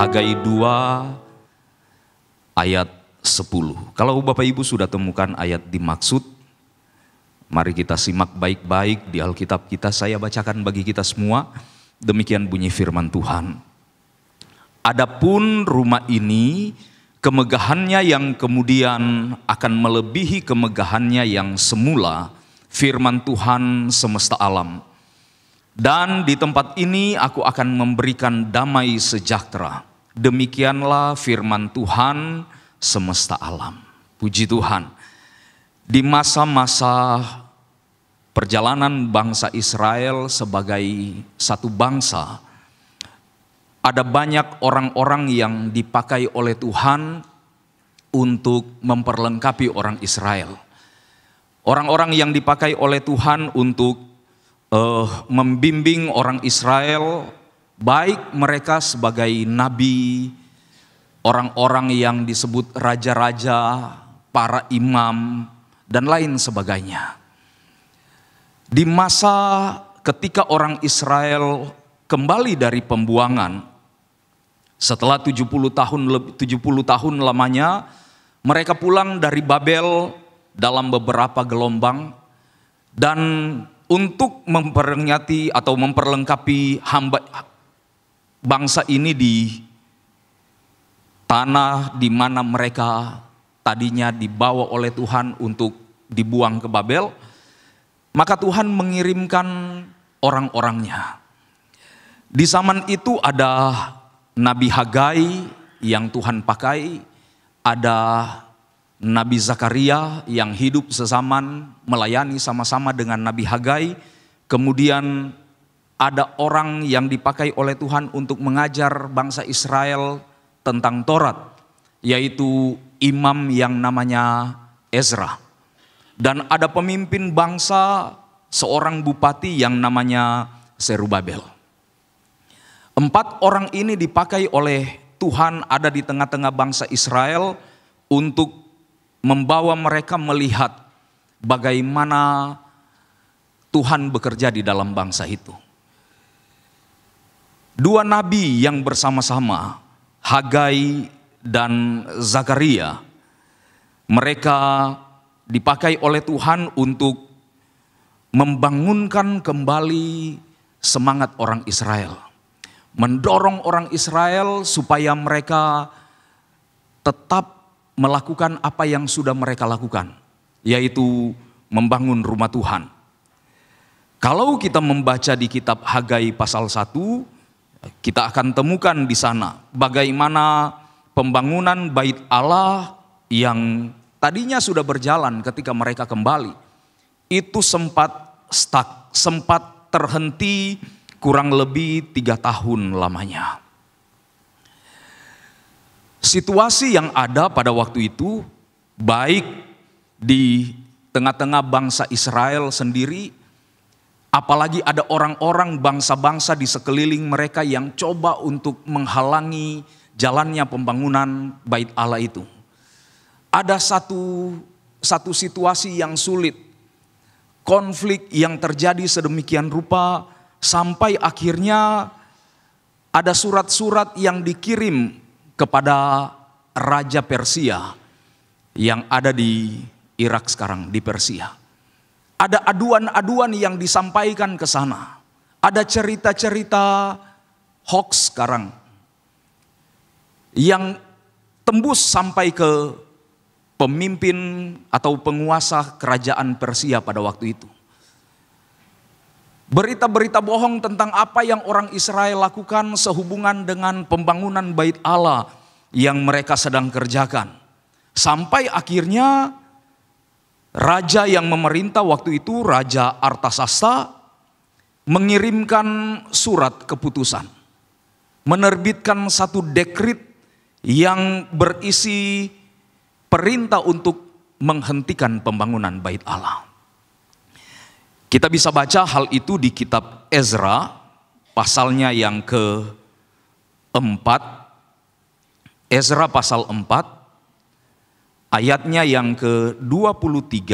Hagai 2 ayat 10. Kalau Bapak Ibu sudah temukan ayat dimaksud, mari kita simak baik-baik di Alkitab kita. Saya bacakan bagi kita semua. Demikian bunyi firman Tuhan. Adapun rumah ini, kemegahannya yang kemudian akan melebihi kemegahannya yang semula, firman Tuhan semesta alam. Dan di tempat ini aku akan memberikan damai sejahtera. Demikianlah firman Tuhan semesta alam. Puji Tuhan. Di masa-masa perjalanan bangsa Israel sebagai satu bangsa, ada banyak orang-orang yang dipakai oleh Tuhan untuk memperlengkapi orang Israel. Orang-orang yang dipakai oleh Tuhan untuk membimbing orang Israel, baik mereka sebagai nabi, orang-orang yang disebut raja-raja, para imam, dan lain sebagainya. Di masa ketika orang Israel kembali dari pembuangan, setelah 70 tahun lamanya, mereka pulang dari Babel dalam beberapa gelombang, dan untuk memperingati atau memperlengkapi bangsa ini di tanah di mana mereka tadinya dibawa oleh Tuhan untuk dibuang ke Babel, maka Tuhan mengirimkan orang-orangnya. Di zaman itu ada Nabi Hagai yang Tuhan pakai, ada Nabi Zakaria yang hidup sezaman melayani sama-sama dengan Nabi Hagai. Kemudian ada orang yang dipakai oleh Tuhan untuk mengajar bangsa Israel tentang Taurat, yaitu imam yang namanya Ezra. Dan ada pemimpin bangsa, seorang bupati yang namanya Zerubabel. 4 orang ini dipakai oleh Tuhan ada di tengah-tengah bangsa Israel untuk membawa mereka melihat bagaimana Tuhan bekerja di dalam bangsa itu. 2 nabi yang bersama-sama, Hagai dan Zakaria, mereka dipakai oleh Tuhan untuk membangunkan kembali semangat orang Israel. Mendorong orang Israel supaya mereka tetap melakukan apa yang sudah mereka lakukan, yaitu membangun rumah Tuhan. Kalau kita membaca di kitab Hagai pasal 1, kita akan temukan di sana bagaimana pembangunan bait Allah yang tadinya sudah berjalan ketika mereka kembali, itu sempat stuck, sempat terhenti kurang lebih 3 tahun lamanya. Situasi yang ada pada waktu itu, baik di tengah-tengah bangsa Israel sendiri, apalagi ada orang-orang bangsa-bangsa di sekeliling mereka yang coba untuk menghalangi jalannya pembangunan bait Allah itu. Ada satu situasi yang sulit, konflik yang terjadi sedemikian rupa, sampai akhirnya ada surat-surat yang dikirim kepada Raja Persia yang ada di Irak sekarang, di Persia. Ada aduan-aduan yang disampaikan ke sana. Ada cerita-cerita hoax sekarang yang tembus sampai ke pemimpin atau penguasa kerajaan Persia pada waktu itu. Berita-berita bohong tentang apa yang orang Israel lakukan sehubungan dengan pembangunan bait Allah yang mereka sedang kerjakan. Sampai akhirnya raja yang memerintah waktu itu, Raja Artasasta, mengirimkan surat keputusan. Menerbitkan satu dekrit yang berisi perintah untuk menghentikan pembangunan bait Allah. Kita bisa baca hal itu di kitab Ezra, pasalnya yang ke-4. Ezra pasal 4, ayatnya yang ke-23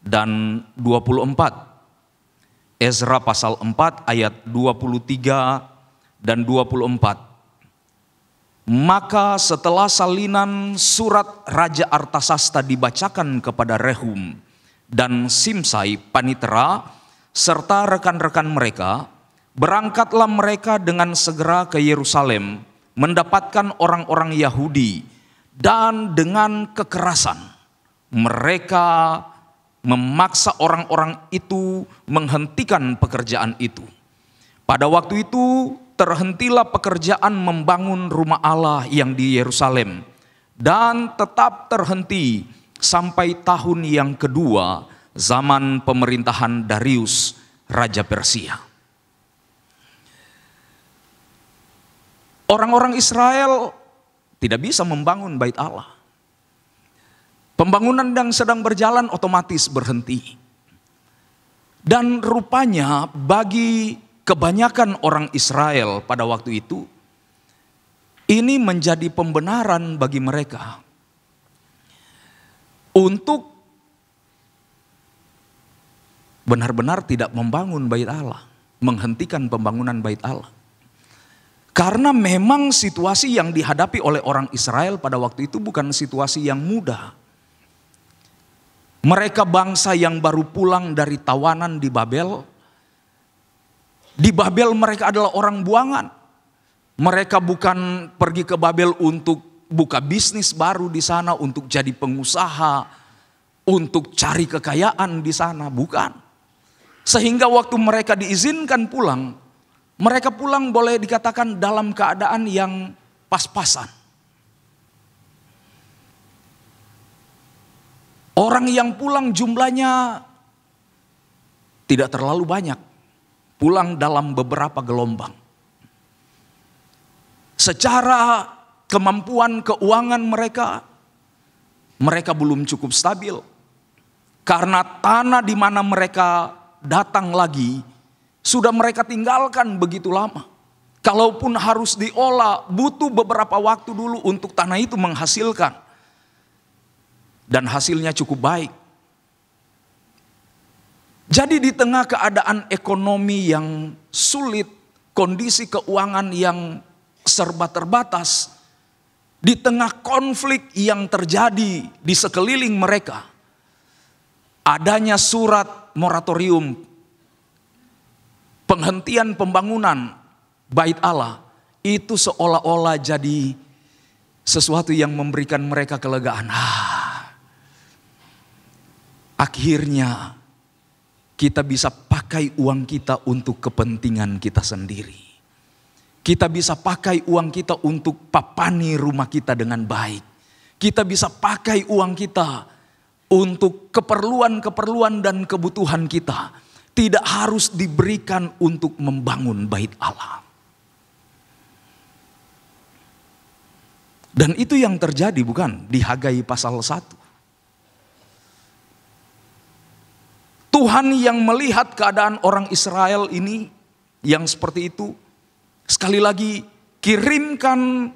dan 24. Ezra pasal 4 ayat 23 dan 24. Maka setelah salinan surat Raja Artasasta dibacakan kepada Rehum dan Simsai Panitera serta rekan-rekan mereka, berangkatlah mereka dengan segera ke Yerusalem mendapatkan orang-orang Yahudi, dan dengan kekerasan mereka memaksa orang-orang itu menghentikan pekerjaan itu. Pada waktu itu terhentilah pekerjaan membangun rumah Allah yang di Yerusalem, dan tetap terhenti sampai tahun yang kedua zaman pemerintahan Darius Raja Persia. Orang-orang Israel tidak bisa membangun bait Allah. Pembangunan yang sedang berjalan otomatis berhenti. Dan rupanya bagi kebanyakan orang Israel pada waktu itu, ini menjadi pembenaran bagi mereka untuk benar-benar tidak membangun bait Allah, menghentikan pembangunan bait Allah. Karena memang situasi yang dihadapi oleh orang Israel pada waktu itu bukan situasi yang mudah. Mereka bangsa yang baru pulang dari tawanan di Babel. Di Babel mereka adalah orang buangan. Mereka bukan pergi ke Babel untuk buka bisnis baru di sana, untuk jadi pengusaha, untuk cari kekayaan di sana, bukan. Sehingga waktu mereka diizinkan pulang, mereka pulang boleh dikatakan dalam keadaan yang pas-pasan. Orang yang pulang jumlahnya tidak terlalu banyak. Pulang dalam beberapa gelombang. Secara kemampuan keuangan mereka belum cukup stabil. Karena tanah di mana mereka datang lagi sudah mereka tinggalkan begitu lama. Kalaupun harus diolah, butuh beberapa waktu dulu untuk tanah itu menghasilkan. Dan hasilnya cukup baik. Jadi di tengah keadaan ekonomi yang sulit, kondisi keuangan yang serba terbatas, di tengah konflik yang terjadi di sekeliling mereka, adanya surat moratorium, penghentian pembangunan bait Allah, itu seolah-olah jadi sesuatu yang memberikan mereka kelegaan. Akhirnya kita bisa pakai uang kita untuk kepentingan kita sendiri. Kita bisa pakai uang kita untuk papani rumah kita dengan baik. Kita bisa pakai uang kita untuk keperluan-keperluan dan kebutuhan kita. Tidak harus diberikan untuk membangun bait Allah. Dan itu yang terjadi bukan di Hagai pasal 1. Tuhan yang melihat keadaan orang Israel ini yang seperti itu, sekali lagi kirimkan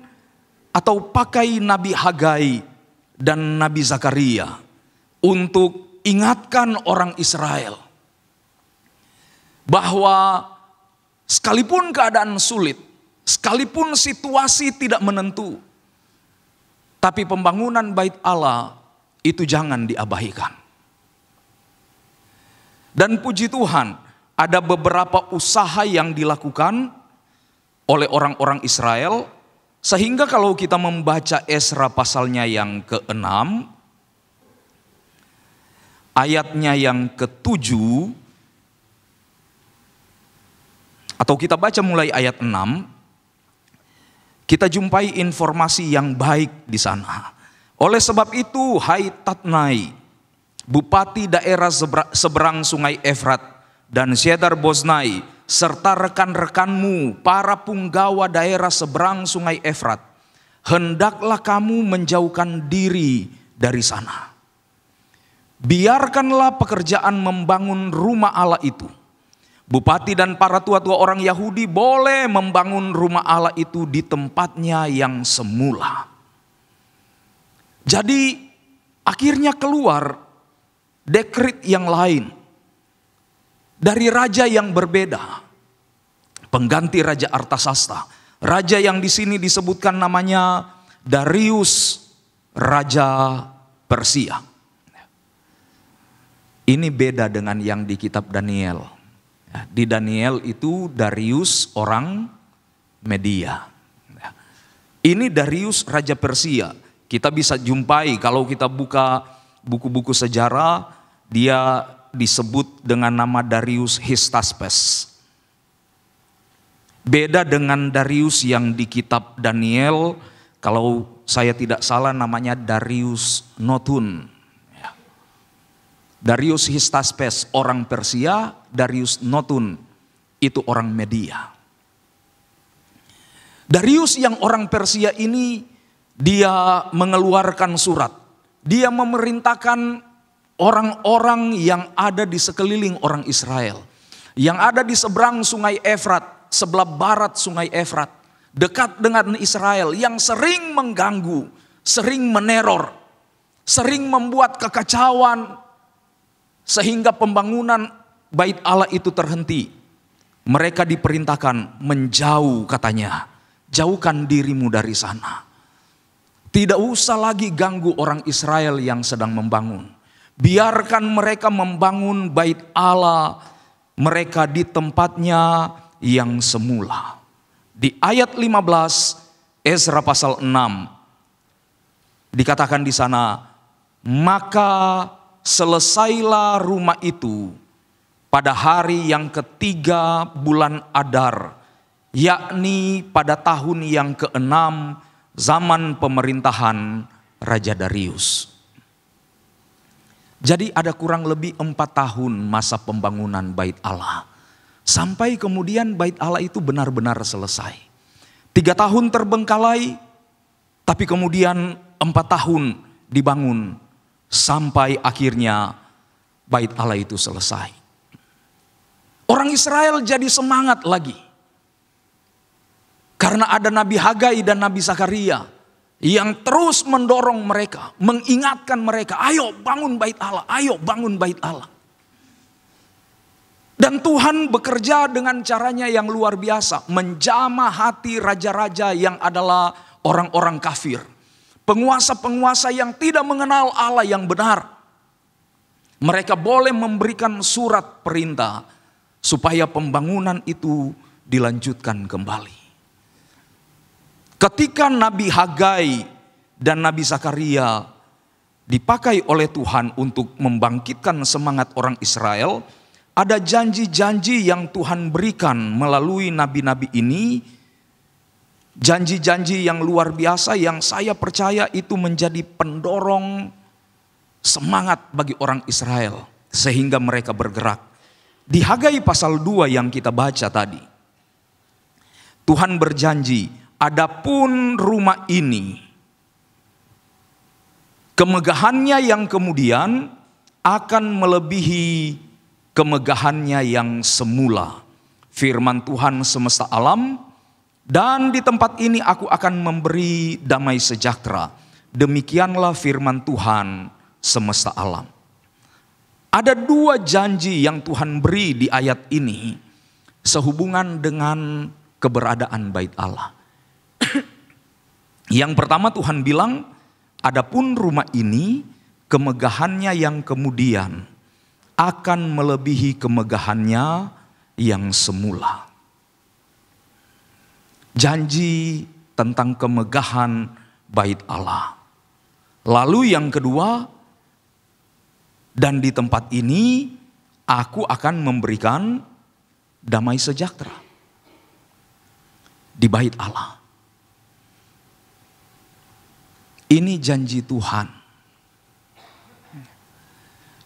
atau pakai Nabi Hagai dan Nabi Zakaria untuk ingatkan orang Israel bahwa sekalipun keadaan sulit, sekalipun situasi tidak menentu, tapi pembangunan bait Allah itu jangan diabaikan. Dan puji Tuhan, ada beberapa usaha yang dilakukan oleh orang-orang Israel, sehingga kalau kita membaca Esra pasalnya yang ke-6, ayatnya yang ke-7, atau kita baca mulai ayat 6, kita jumpai informasi yang baik di sana. Oleh sebab itu, hai Tatnai, Bupati daerah seberang sungai Efrat, dan Syedar Boznai, serta rekan-rekanmu, para punggawa daerah seberang sungai Efrat, hendaklah kamu menjauhkan diri dari sana. Biarkanlah pekerjaan membangun rumah Allah itu. Bupati dan para tua-tua orang Yahudi boleh membangun rumah Allah itu di tempatnya yang semula. Jadi akhirnya keluar dekret yang lain dari raja yang berbeda, pengganti Raja Artasasta. Raja yang di sini disebutkan namanya Darius, Raja Persia. Ini beda dengan yang di kitab Daniel. Di Daniel itu Darius orang Media. Ini Darius Raja Persia. Kita bisa jumpai kalau kita buka buku-buku sejarah, dia disebut dengan nama Darius Histaspes. Beda dengan Darius yang di kitab Daniel, kalau saya tidak salah namanya Darius Notun. Darius Histaspes orang Persia, Darius Notun itu orang Media. Darius yang orang Persia ini dia mengeluarkan surat. Dia memerintahkan orang-orang yang ada di sekeliling orang Israel. Yang ada di seberang sungai Efrat, sebelah barat sungai Efrat, dekat dengan Israel, yang sering mengganggu, sering meneror, sering membuat kekacauan, sehingga pembangunan bait Allah itu terhenti. Mereka diperintahkan menjauh, katanya, jauhkan dirimu dari sana. Tidak usah lagi ganggu orang Israel yang sedang membangun. Biarkan mereka membangun bait Allah mereka di tempatnya yang semula. Di ayat 15 Ezra pasal 6 dikatakan di sana, maka selesailah rumah itu pada hari yang ketiga bulan Adar, yakni pada tahun yang ke-6 zaman pemerintahan Raja Darius. Jadi ada kurang lebih 4 tahun masa pembangunan bait Allah. Sampai kemudian bait Allah itu benar-benar selesai. 3 tahun terbengkalai, tapi kemudian 4 tahun dibangun. Sampai akhirnya bait Allah itu selesai. Orang Israel jadi semangat lagi. Karena ada Nabi Hagai dan Nabi Zakaria yang terus mendorong mereka, mengingatkan mereka, ayo bangun bait Allah, ayo bangun bait Allah. Dan Tuhan bekerja dengan caranya yang luar biasa, menjamah hati raja-raja yang adalah orang-orang kafir. Penguasa-penguasa yang tidak mengenal Allah yang benar. Mereka boleh memberikan surat perintah supaya pembangunan itu dilanjutkan kembali. Ketika Nabi Hagai dan Nabi Zakaria dipakai oleh Tuhan untuk membangkitkan semangat orang Israel, ada janji-janji yang Tuhan berikan melalui nabi-nabi ini. Janji-janji yang luar biasa yang saya percaya itu menjadi pendorong semangat bagi orang Israel sehingga mereka bergerak. Di Hagai pasal 2 yang kita baca tadi, Tuhan berjanji, adapun rumah ini, kemegahannya yang kemudian akan melebihi kemegahannya yang semula. Firman Tuhan semesta alam, dan di tempat ini aku akan memberi damai sejahtera. Demikianlah firman Tuhan semesta alam. Ada 2 janji yang Tuhan beri di ayat ini sehubungan dengan keberadaan bait Allah. Yang pertama Tuhan bilang, adapun rumah ini kemegahannya yang kemudian akan melebihi kemegahannya yang semula. Janji tentang kemegahan bait Allah. Lalu yang kedua, dan di tempat ini aku akan memberikan damai sejahtera. Di bait Allah. Ini janji Tuhan.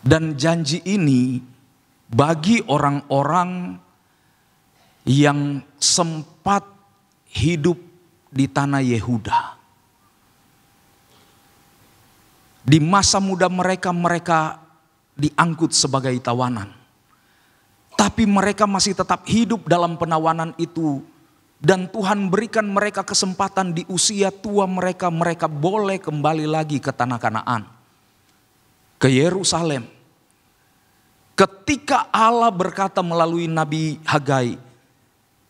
Dan janji ini bagi orang-orang yang sempat hidup di tanah Yehuda. Di masa muda mereka diangkut sebagai tawanan. Tapi mereka masih tetap hidup dalam penawanan itu. Dan Tuhan berikan mereka kesempatan di usia tua mereka boleh kembali lagi ke tanah Kanaan. Ke Yerusalem. Ketika Allah berkata melalui Nabi Hagai,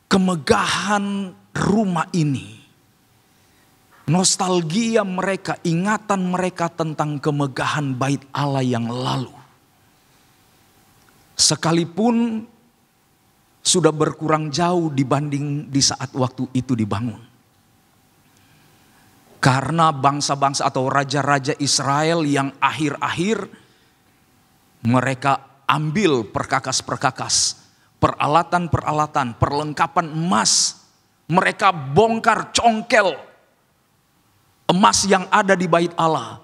kemegahan rumah ini, nostalgia mereka, ingatan mereka tentang kemegahan bait Allah yang lalu, sekalipun sudah berkurang jauh dibanding di saat waktu itu dibangun. Karena bangsa-bangsa atau raja-raja Israel yang akhir-akhir mereka ambil perkakas-perkakas, peralatan-peralatan, perlengkapan emas. Mereka bongkar congkel emas yang ada di bait Allah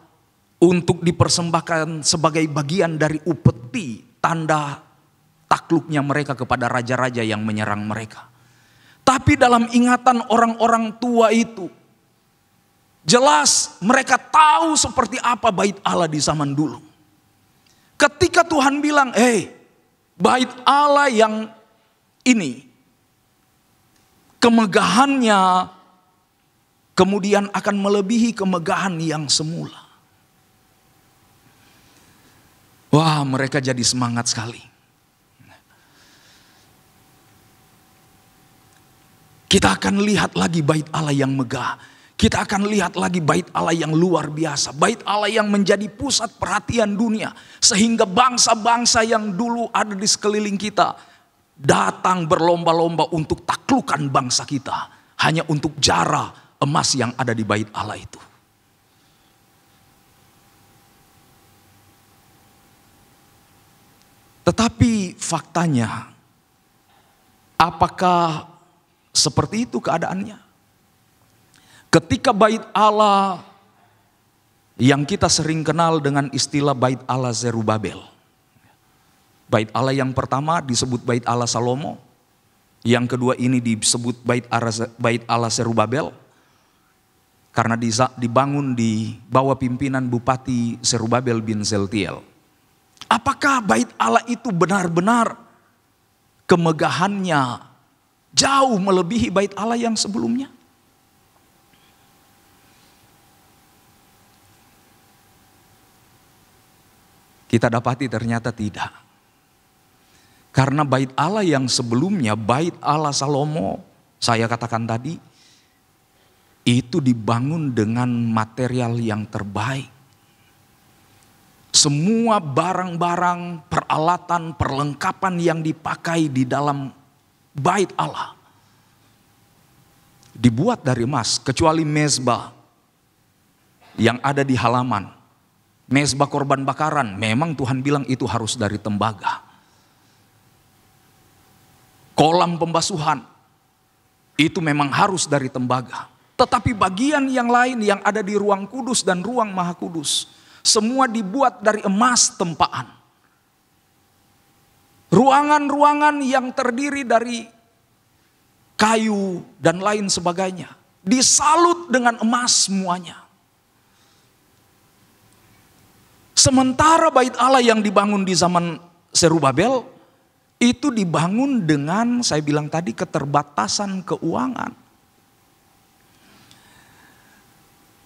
untuk dipersembahkan sebagai bagian dari upeti, tanda takluknya mereka kepada raja-raja yang menyerang mereka. Tapi dalam ingatan orang-orang tua itu, jelas mereka tahu seperti apa bait Allah di zaman dulu. Ketika Tuhan bilang, bait Allah yang ini, kemegahannya kemudian akan melebihi kemegahan yang semula. Wah, mereka jadi semangat sekali. Kita akan lihat lagi bait Allah yang megah. Kita akan lihat lagi bait Allah yang luar biasa. Bait Allah yang menjadi pusat perhatian dunia. Sehingga bangsa-bangsa yang dulu ada di sekeliling kita datang berlomba-lomba untuk taklukan bangsa kita. Hanya untuk jara emas yang ada di bait Allah itu. Tetapi faktanya, apakah seperti itu keadaannya? Ketika bait Allah yang kita sering kenal dengan istilah bait Allah Zerubabel. Bait Allah yang pertama disebut bait Allah Salomo. Yang kedua ini disebut bait Allah Zerubabel. Karena dibangun di bawah pimpinan Bupati Zerubabel bin Zeltiel. Apakah bait Allah itu benar-benar kemegahannya jauh melebihi bait Allah yang sebelumnya? Kita dapati ternyata tidak. Karena bait Allah yang sebelumnya, bait Allah Salomo, saya katakan tadi, itu dibangun dengan material yang terbaik. Semua barang-barang, peralatan, perlengkapan yang dipakai di dalam bait Allah dibuat dari emas, kecuali mezbah yang ada di halaman. Mezbah korban bakaran, memang Tuhan bilang itu harus dari tembaga. Kolam pembasuhan, itu memang harus dari tembaga. Tetapi bagian yang lain yang ada di ruang kudus dan ruang maha kudus, semua dibuat dari emas tempaan. Ruangan-ruangan yang terdiri dari kayu dan lain sebagainya, disalut dengan emas semuanya. Sementara bait Allah yang dibangun di zaman Zerubabel itu dibangun dengan, saya bilang tadi, keterbatasan keuangan.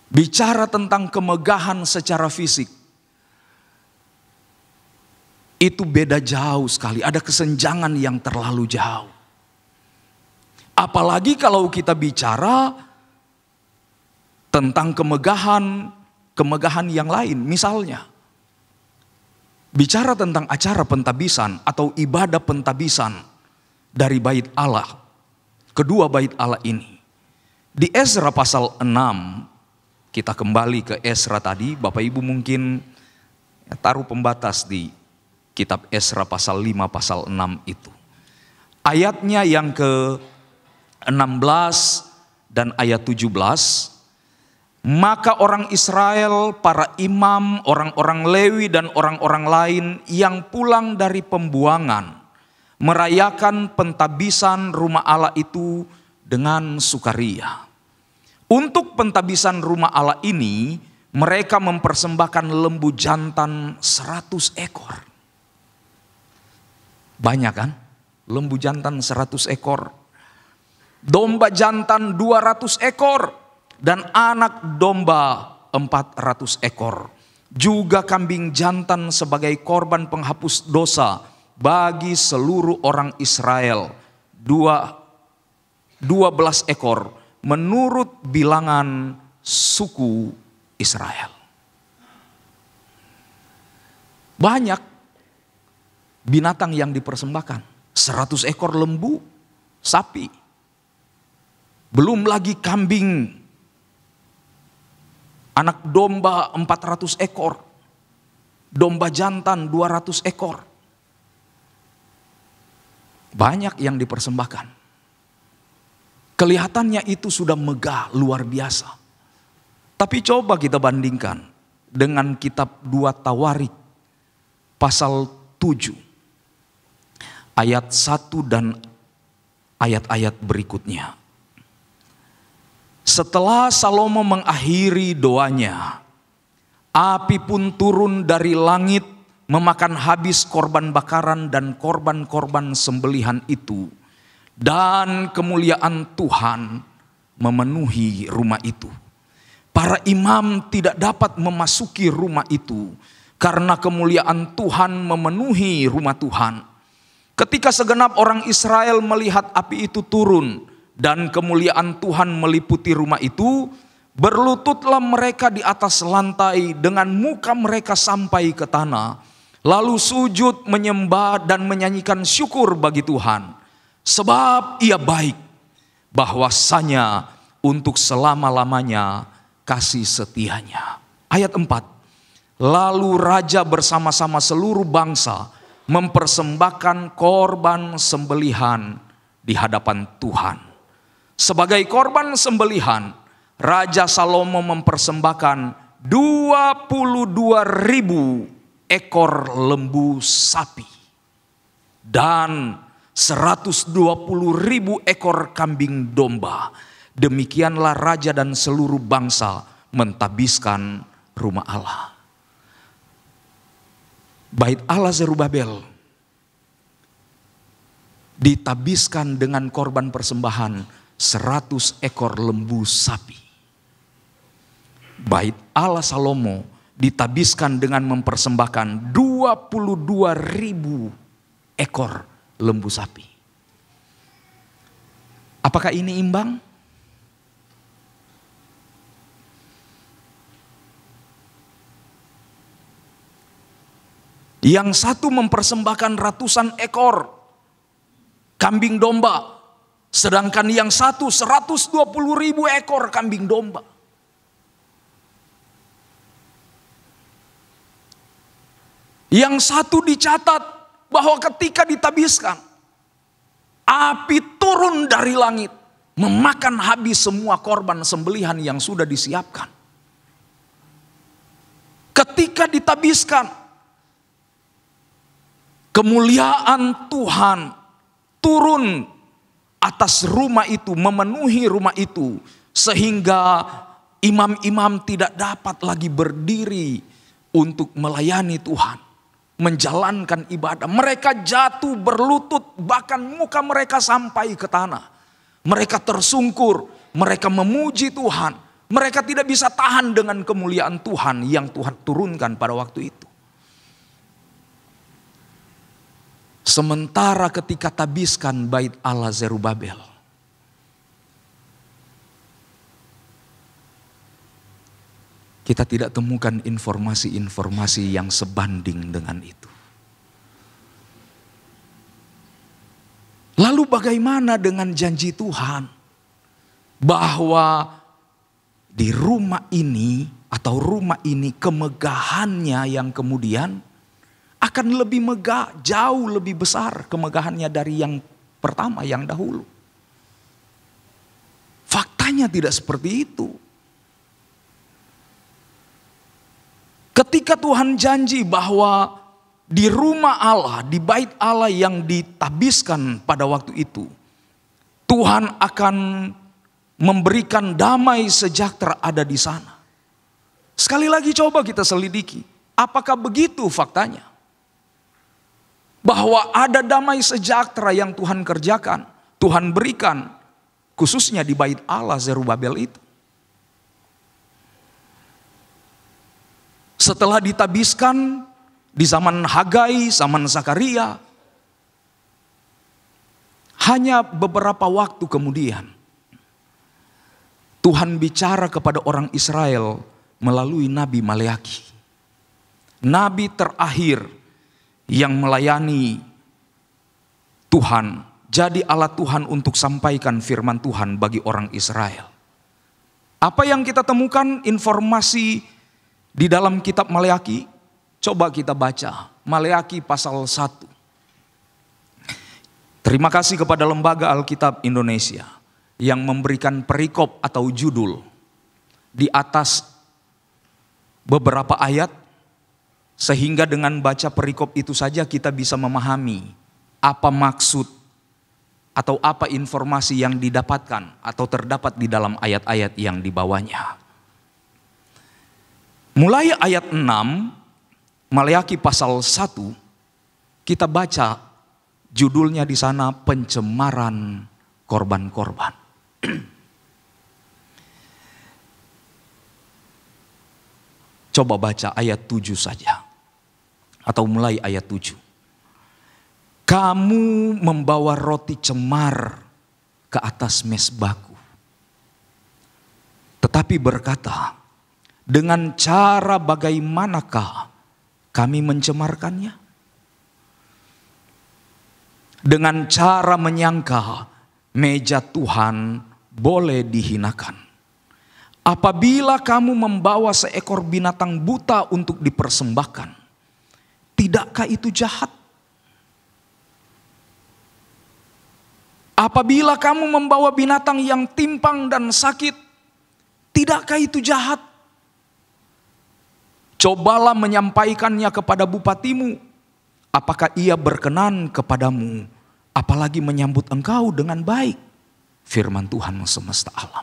Bicara tentang kemegahan secara fisik, itu beda jauh sekali, ada kesenjangan yang terlalu jauh. Apalagi kalau kita bicara tentang kemegahan yang lain, misalnya bicara tentang acara pentabisan atau ibadah pentabisan dari bait Allah. Kedua bait Allah ini. Di Ezra pasal 6, kita kembali ke Ezra tadi. Bapak Ibu mungkin taruh pembatas di kitab Ezra pasal 5, pasal 6 itu. Ayatnya yang ke-16 dan ayat 17. Maka orang Israel, para imam, orang-orang Lewi dan orang-orang lain yang pulang dari pembuangan merayakan pentabisan rumah Allah itu dengan sukaria. Untuk pentabisan rumah Allah ini mereka mempersembahkan lembu jantan 100 ekor. Banyak kan? Lembu jantan 100 ekor. Domba jantan 200 ekor. Dan anak domba 400 ekor. Juga kambing jantan sebagai korban penghapus dosa bagi seluruh orang Israel. 2 12 ekor menurut bilangan suku Israel. Banyak binatang yang dipersembahkan. 100 ekor lembu, sapi. Belum lagi kambing. Anak domba 400 ekor. Domba jantan 200 ekor. Banyak yang dipersembahkan. Kelihatannya itu sudah megah, luar biasa. Tapi coba kita bandingkan dengan kitab 2 Tawarik pasal 7 ayat 1 dan ayat-ayat berikutnya. Setelah Salomo mengakhiri doanya, api pun turun dari langit memakan habis korban bakaran dan korban-korban sembelihan itu, dan kemuliaan Tuhan memenuhi rumah itu. Para imam tidak dapat memasuki rumah itu karena kemuliaan Tuhan memenuhi rumah Tuhan. Ketika segenap orang Israel melihat api itu turun dan kemuliaan Tuhan meliputi rumah itu, berlututlah mereka di atas lantai dengan muka mereka sampai ke tanah, lalu sujud menyembah dan menyanyikan syukur bagi Tuhan, sebab Ia baik, bahwasanya untuk selama-lamanya kasih setianya. Ayat 4. Lalu raja bersama-sama seluruh bangsa mempersembahkan korban sembelihan di hadapan Tuhan. Sebagai korban sembelihan, Raja Salomo mempersembahkan 22.000 ekor lembu sapi dan 120.000 ekor kambing domba. Demikianlah raja dan seluruh bangsa mentabiskan rumah Allah. Bait Allah Zerubabel ditabiskan dengan korban persembahan 100 ekor lembu sapi. Bait Allah Salomo ditabiskan dengan mempersembahkan 22.000 ekor lembu sapi. Apakah ini imbang? Yang satu mempersembahkan ratusan ekor kambing domba, sedangkan yang satu 120.000 ekor kambing domba. Yang satu dicatat bahwa ketika ditabiskan, api turun dari langit, memakan habis semua korban sembelihan yang sudah disiapkan. Ketika ditabiskan, kemuliaan Tuhan turun atas rumah itu, memenuhi rumah itu, sehingga imam-imam tidak dapat lagi berdiri untuk melayani Tuhan, menjalankan ibadah. Mereka jatuh berlutut, bahkan muka mereka sampai ke tanah. Mereka tersungkur, mereka memuji Tuhan. Mereka tidak bisa tahan dengan kemuliaan Tuhan yang Tuhan turunkan pada waktu itu. Sementara ketika tabiskan bait Allah Zerubabel, kita tidak temukan informasi-informasi yang sebanding dengan itu. Lalu bagaimana dengan janji Tuhan bahwa di rumah ini atau rumah ini kemegahannya yang kemudian akan lebih megah, jauh lebih besar kemegahannya dari yang pertama, yang dahulu. Faktanya tidak seperti itu. Ketika Tuhan janji bahwa di rumah Allah, di bait Allah yang ditabiskan pada waktu itu, Tuhan akan memberikan damai sejahtera ada di sana. Sekali lagi coba kita selidiki, apakah begitu faktanya? Bahwa ada damai sejahtera yang Tuhan kerjakan, Tuhan berikan, khususnya di bait Allah Zerubabel itu. Setelah ditabiskan di zaman Hagai, zaman Zakaria, Hanya beberapa waktu kemudian, Tuhan bicara kepada orang Israel melalui Nabi Maleaki. Nabi terakhir yang melayani Tuhan, jadi alat Tuhan untuk sampaikan firman Tuhan bagi orang Israel. Apa yang kita temukan informasi di dalam kitab Maleaki? Coba kita baca Maleaki pasal 1. Terima kasih kepada Lembaga Alkitab Indonesia yang memberikan perikop atau judul di atas beberapa ayat, sehingga dengan baca perikop itu saja kita bisa memahami apa maksud atau apa informasi yang didapatkan atau terdapat di dalam ayat-ayat yang dibawanya. Mulai ayat 6 Maleaki pasal 1, kita baca judulnya di sana pencemaran korban-korban. Coba baca ayat 7 saja. Atau mulai ayat 7. Kamu membawa roti cemar ke atas mezbahku. Tetapi berkata, dengan cara bagaimanakah kami mencemarkannya? Dengan cara menyangka meja Tuhan boleh dihinakan. Apabila kamu membawa seekor binatang buta untuk dipersembahkan, tidakkah itu jahat? Apabila kamu membawa binatang yang timpang dan sakit, tidakkah itu jahat? Cobalah menyampaikannya kepada bupatimu. Apakah ia berkenan kepadamu, apalagi menyambut engkau dengan baik? Firman Tuhan semesta alam.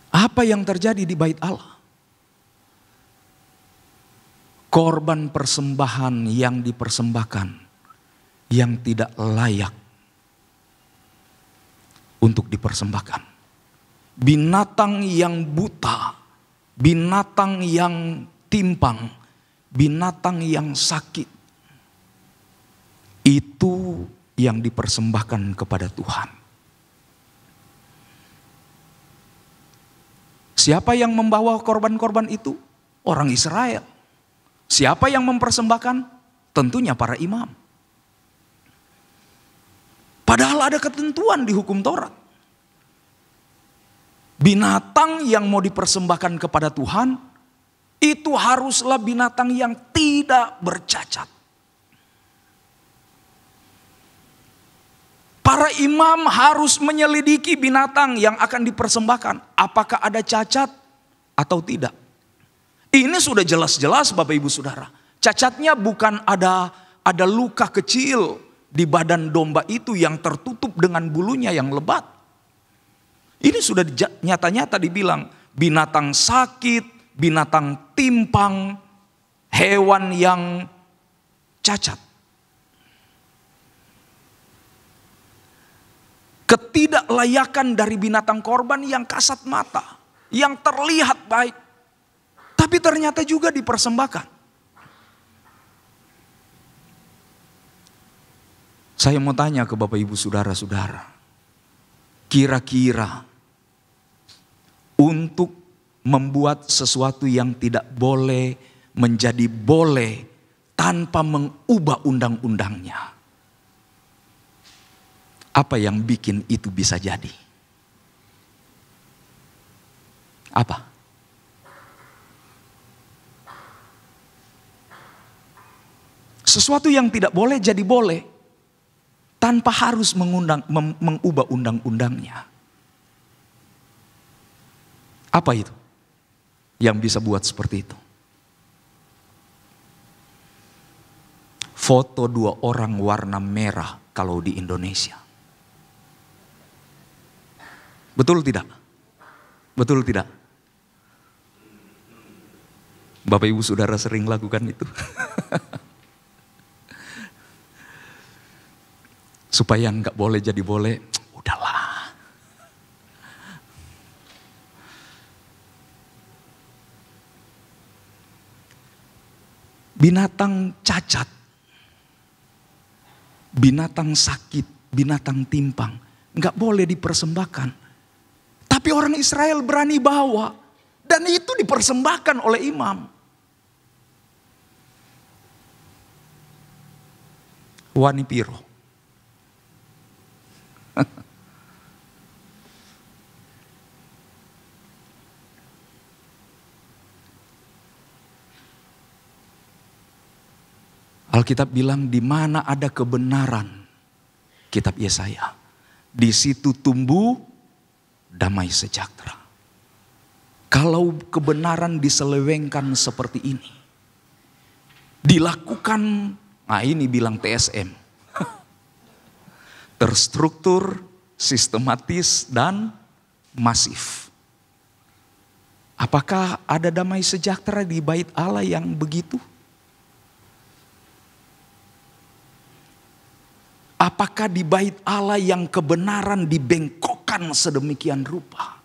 Apa yang terjadi di bait Allah? Korban persembahan yang dipersembahkan yang tidak layak untuk dipersembahkan. Binatang yang buta, binatang yang timpang, binatang yang sakit, itu yang dipersembahkan kepada Tuhan. Siapa yang membawa korban-korban itu? Orang Israel. Siapa yang mempersembahkan? Tentunya para imam. Padahal ada ketentuan di hukum Taurat. Binatang yang mau dipersembahkan kepada Tuhan, itu haruslah binatang yang tidak bercacat. Para imam harus menyelidiki binatang yang akan dipersembahkan. Apakah ada cacat atau tidak. Ini sudah jelas-jelas Bapak Ibu Saudara. Cacatnya bukan ada luka kecil di badan domba itu yang tertutup dengan bulunya yang lebat. Ini sudah nyata-nyata dibilang binatang sakit, binatang timpang, hewan yang cacat. Ketidaklayakan dari binatang korban yang kasat mata, yang terlihat baik, tapi ternyata juga dipersembahkan. Saya mau tanya ke Bapak Ibu Saudara-saudara, kira-kira untuk membuat sesuatu yang tidak boleh menjadi boleh tanpa mengubah undang-undangnya, apa yang bikin itu bisa jadi? Apa? Sesuatu yang tidak boleh jadi boleh tanpa harus mengubah undang-undangnya. Apa itu yang bisa buat seperti itu? Foto 2 orang warna merah kalau di Indonesia. Betul tidak? Betul tidak? Bapak Ibu Saudara sering lakukan itu. Supaya nggak boleh jadi boleh, udahlah. binatang cacat, binatang sakit, binatang timpang, nggak boleh dipersembahkan. Tapi orang Israel berani bawa, dan itu dipersembahkan oleh imam. Wani piro. Alkitab bilang di mana ada kebenaran, kitab Yesaya, di situ tumbuh damai sejahtera. Kalau kebenaran diselewengkan seperti ini, dilakukan, nah ini bilang TSM, terstruktur, sistematis, dan masif. Apakah ada damai sejahtera di bait Allah yang begitu? Apakah di bait Allah yang kebenaran dibengkokkan sedemikian rupa?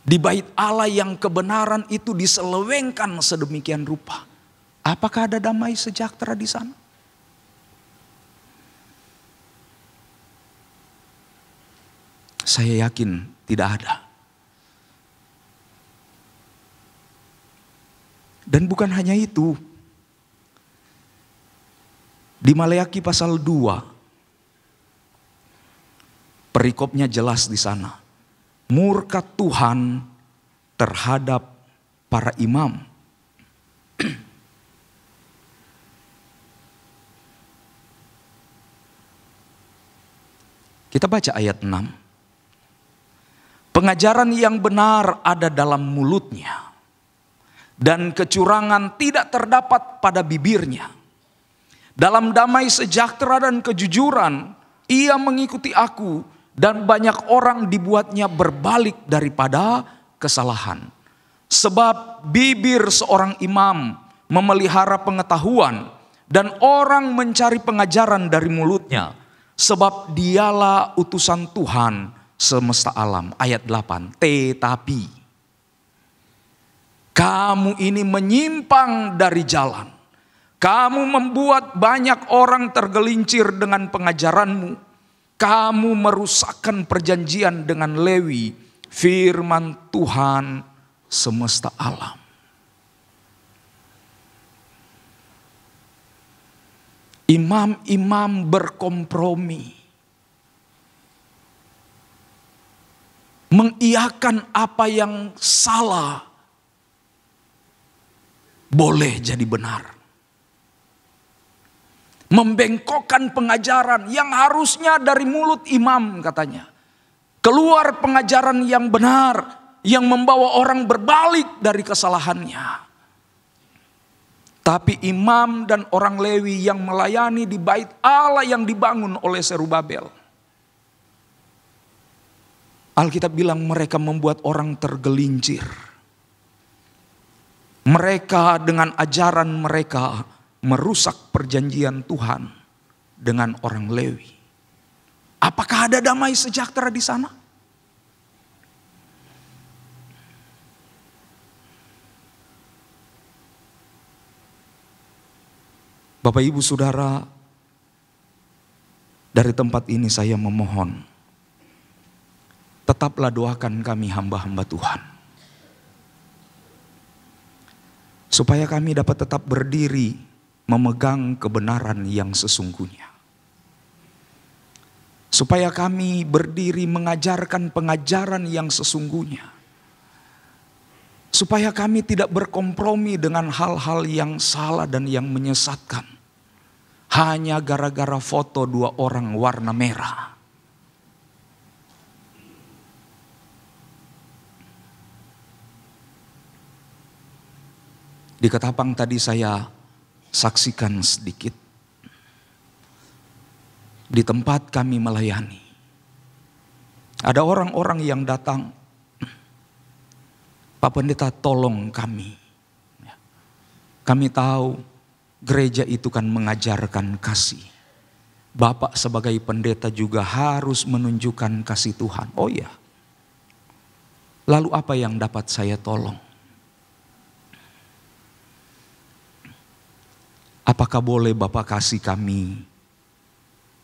Di bait Allah yang kebenaran itu diselewengkan sedemikian rupa. Apakah ada damai sejahtera di sana? Saya yakin tidak ada. Dan bukan hanya itu. Di Maleakhi pasal 2, perikopnya jelas di sana. Murka Tuhan terhadap para imam. Kita baca ayat 6. Pengajaran yang benar ada dalam mulutnya, dan kecurangan tidak terdapat pada bibirnya. Dalam damai sejahtera dan kejujuran ia mengikuti aku, dan banyak orang dibuatnya berbalik daripada kesalahan. Sebab bibir seorang imam memelihara pengetahuan, dan orang mencari pengajaran dari mulutnya. Sebab dialah utusan Tuhan semesta alam. Ayat 8. Tetapi kamu ini menyimpang dari jalan. Kamu membuat banyak orang tergelincir dengan pengajaranmu. Kamu merusakkan perjanjian dengan Lewi, firman Tuhan semesta alam. Imam-imam berkompromi, mengiyakan apa yang salah boleh jadi benar. Membengkokkan pengajaran yang harusnya dari mulut imam katanya. Keluar pengajaran yang benar, yang membawa orang berbalik dari kesalahannya. Tapi imam dan orang Lewi yang melayani di bait Allah yang dibangun oleh Zerubabel. Alkitab bilang mereka membuat orang tergelincir. Mereka dengan ajaran mereka merusak perjanjian Tuhan dengan orang Lewi. Apakah ada damai sejahtera di sana? Bapak Ibu Saudara, dari tempat ini saya memohon, tetaplah doakan kami hamba-hamba Tuhan. Supaya kami dapat tetap berdiri memegang kebenaran yang sesungguhnya. Supaya kami berdiri mengajarkan pengajaran yang sesungguhnya. Supaya kami tidak berkompromi dengan hal-hal yang salah dan yang menyesatkan. Hanya gara-gara foto 2 orang warna merah. Di Ketapang tadi saya saksikan sedikit. Di tempat kami melayani. Ada orang-orang yang datang. Pak Pendeta tolong kami. Kami tahu gereja itu kan mengajarkan kasih. Bapak sebagai pendeta juga harus menunjukkan kasih Tuhan. Oh iya. Lalu apa yang dapat saya tolong? Apakah boleh Bapak kasih kami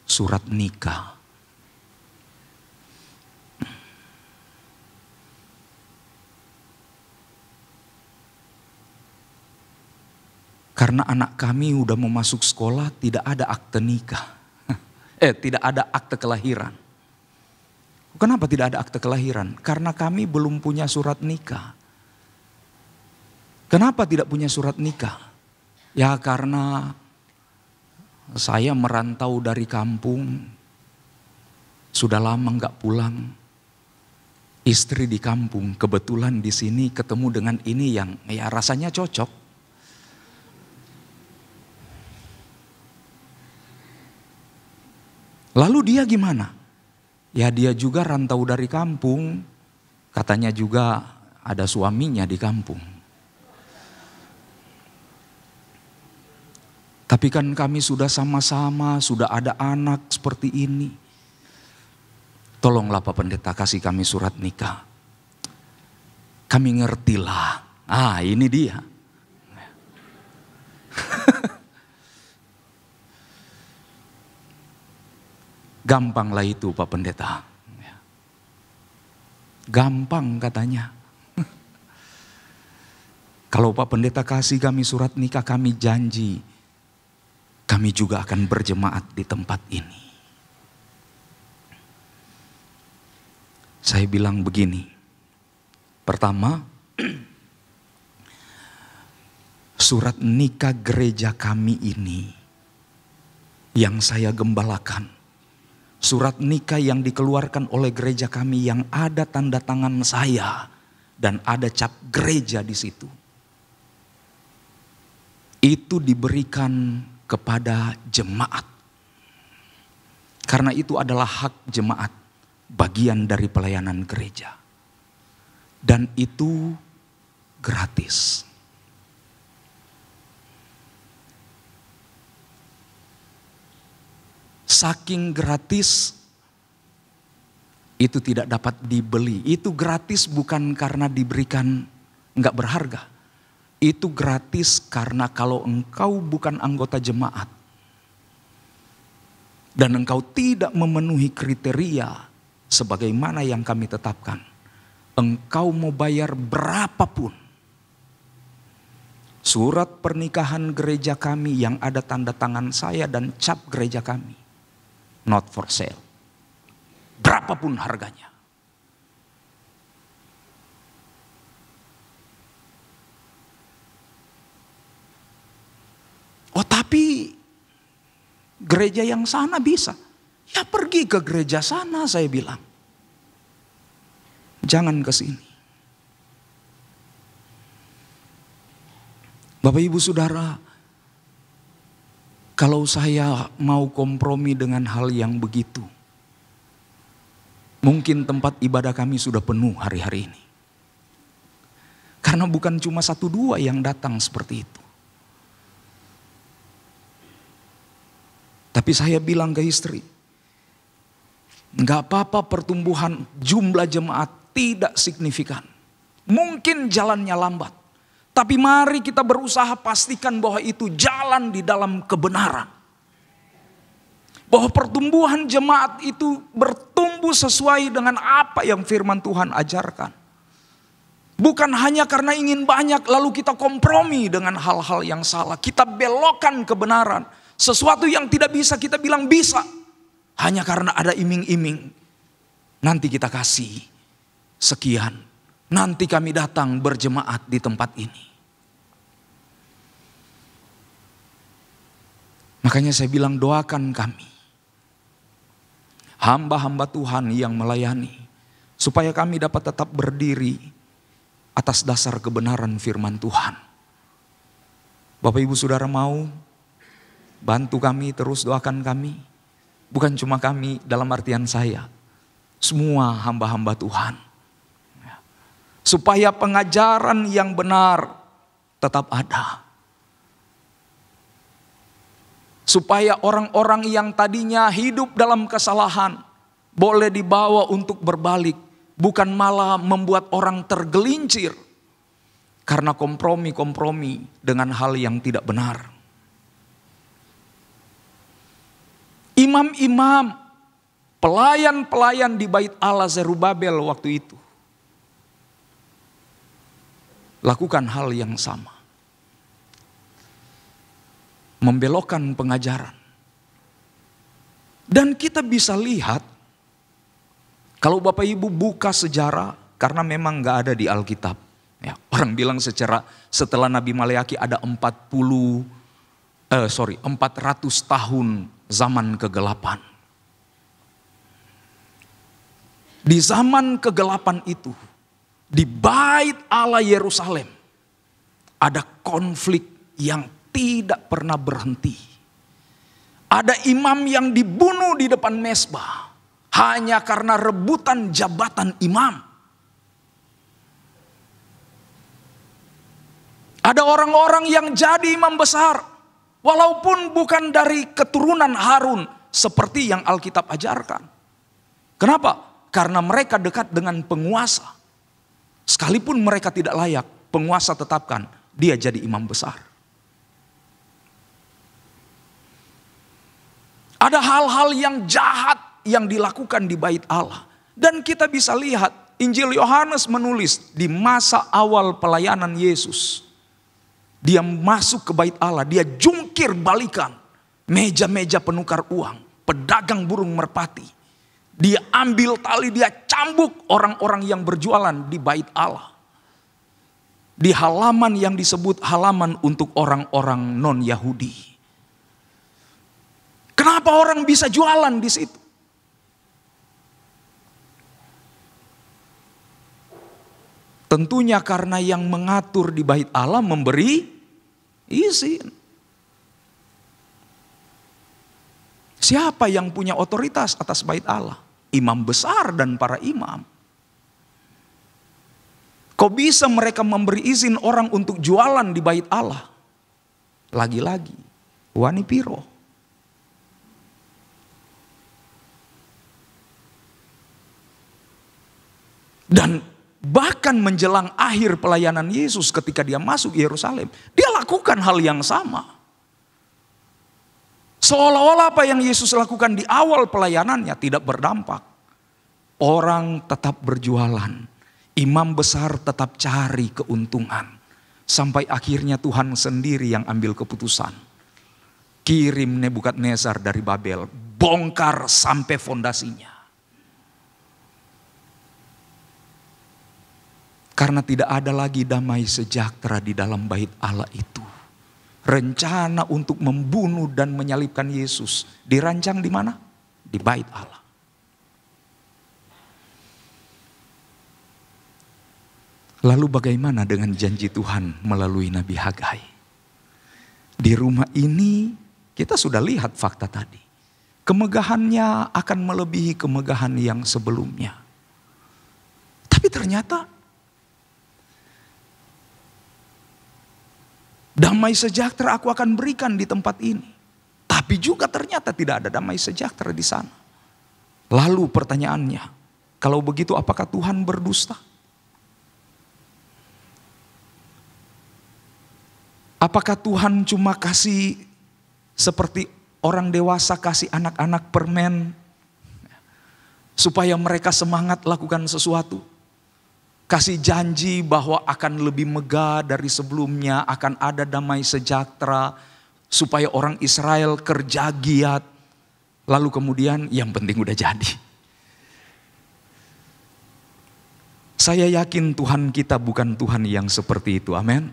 surat nikah? Karena anak kami udah mau masuk sekolah, tidak ada akte nikah. Tidak ada akte kelahiran. Kenapa tidak ada akte kelahiran? Karena kami belum punya surat nikah. Kenapa tidak punya surat nikah? Ya karena saya merantau dari kampung, sudah lama gak pulang. Istri di kampung, kebetulan di sini ketemu dengan ini yang ya rasanya cocok. Lalu dia gimana? Ya dia juga rantau dari kampung, katanya juga ada suaminya di kampung. Tapi kan kami sudah sama-sama, sudah ada anak seperti ini. Tolonglah Pak Pendeta kasih kami surat nikah. Kami ngertilah. Ini dia. Gampanglah itu Pak Pendeta. Gampang katanya. Kalau Pak Pendeta kasih kami surat nikah, kami janji kami juga akan berjemaat di tempat ini. Saya bilang begini. Pertama, surat nikah gereja kami ini yang saya gembalakan. Surat nikah yang dikeluarkan oleh gereja kami yang ada tanda tangan saya dan ada cap gereja di situ. Itu diberikan kepada jemaat. Karena itu adalah hak jemaat, bagian dari pelayanan gereja. Dan itu gratis. Saking gratis, itu tidak dapat dibeli. Itu gratis bukan karena diberikan enggak berharga. Itu gratis karena kalau engkau bukan anggota jemaat dan engkau tidak memenuhi kriteria sebagaimana yang kami tetapkan, engkau mau bayar berapapun, surat pernikahan gereja kami yang ada tanda tangan saya dan cap gereja kami, not for sale. Berapapun harganya. Oh tapi gereja yang sana bisa. Ya pergi ke gereja sana, saya bilang. Jangan ke sini. Bapak Ibu Saudara, kalau saya mau kompromi dengan hal yang begitu, mungkin tempat ibadah kami sudah penuh hari-hari ini. Karena bukan cuma 1-2 yang datang seperti itu. Tapi saya bilang ke istri, enggak apa-apa pertumbuhan jumlah jemaat tidak signifikan. Mungkin jalannya lambat. Tapi mari kita berusaha pastikan bahwa itu jalan di dalam kebenaran. Bahwa pertumbuhan jemaat itu bertumbuh sesuai dengan apa yang firman Tuhan ajarkan. Bukan hanya karena ingin banyak lalu kita kompromi dengan hal-hal yang salah. Kita belokkan kebenaran. Sesuatu yang tidak bisa kita bilang bisa. Hanya karena ada iming-iming. Nanti kita kasih sekian. Nanti kami datang berjemaat di tempat ini. Makanya saya bilang doakan kami. Hamba-hamba Tuhan yang melayani. Supaya kami dapat tetap berdiri atas dasar kebenaran firman Tuhan. Bapak Ibu Saudara mau bantu kami, terus doakan kami. Bukan cuma kami dalam artian saya. Semua hamba-hamba Tuhan. Supaya pengajaran yang benar tetap ada. Supaya orang-orang yang tadinya hidup dalam kesalahan boleh dibawa untuk berbalik. Bukan malah membuat orang tergelincir. Karena kompromi-kompromi dengan hal yang tidak benar. imam-imam, pelayan-pelayan di bait Allah Zerubabel waktu itu lakukan hal yang sama. Membelokkan pengajaran. Dan kita bisa lihat, kalau Bapak Ibu buka sejarah, karena memang gak ada di Alkitab. Ya, orang bilang setelah Nabi Maleaki ada 400 tahun zaman kegelapan. Di zaman kegelapan itu, di bait Allah Yerusalem, ada konflik yang tidak pernah berhenti. Ada imam yang dibunuh di depan mezbah hanya karena rebutan jabatan imam. Ada orang-orang yang jadi imam besar walaupun bukan dari keturunan Harun seperti yang Alkitab ajarkan. Kenapa? Karena mereka dekat dengan penguasa. Sekalipun mereka tidak layak, penguasa tetapkan dia jadi imam besar. Ada hal-hal yang jahat yang dilakukan di bait Allah. Dan kita bisa lihat Injil Yohanes menulis di masa awal pelayanan Yesus. Dia masuk ke bait Allah, dia jungkir balikan meja-meja penukar uang, pedagang burung merpati. Dia ambil tali, dia cambuk orang-orang yang berjualan di bait Allah. Di halaman yang disebut halaman untuk orang-orang non-Yahudi. Kenapa orang bisa jualan di situ? Tentunya karena yang mengatur di bait Allah memberi izin. Siapa yang punya otoritas atas bait Allah? Imam besar dan para imam. Kok bisa mereka memberi izin orang untuk jualan di bait Allah? Lagi-lagi, wani piro. Dan bahkan menjelang akhir pelayanan Yesus ketika dia masuk Yerusalem, dia lakukan hal yang sama. Seolah-olah apa yang Yesus lakukan di awal pelayanannya tidak berdampak. Orang tetap berjualan, imam besar tetap cari keuntungan. Sampai akhirnya Tuhan sendiri yang ambil keputusan. Kirim Nebukadnezar dari Babel, bongkar sampai fondasinya. Karena tidak ada lagi damai sejahtera di dalam bait Allah itu. Rencana untuk membunuh dan menyalibkan Yesus dirancang di mana? Di bait Allah. Lalu bagaimana dengan janji Tuhan melalui Nabi Hagai? Di rumah ini kita sudah lihat fakta tadi. Kemegahannya akan melebihi kemegahan yang sebelumnya. Tapi ternyata damai sejahtera aku akan berikan di tempat ini. Tapi juga ternyata tidak ada damai sejahtera di sana. Lalu pertanyaannya, kalau begitu apakah Tuhan berdusta? Apakah Tuhan cuma kasih seperti orang dewasa kasih anak-anak permen supaya mereka semangat lakukan sesuatu? Kasih janji bahwa akan lebih megah dari sebelumnya, akan ada damai sejahtera, supaya orang Israel kerja giat. Lalu kemudian yang penting udah jadi. Saya yakin Tuhan kita bukan Tuhan yang seperti itu, amin.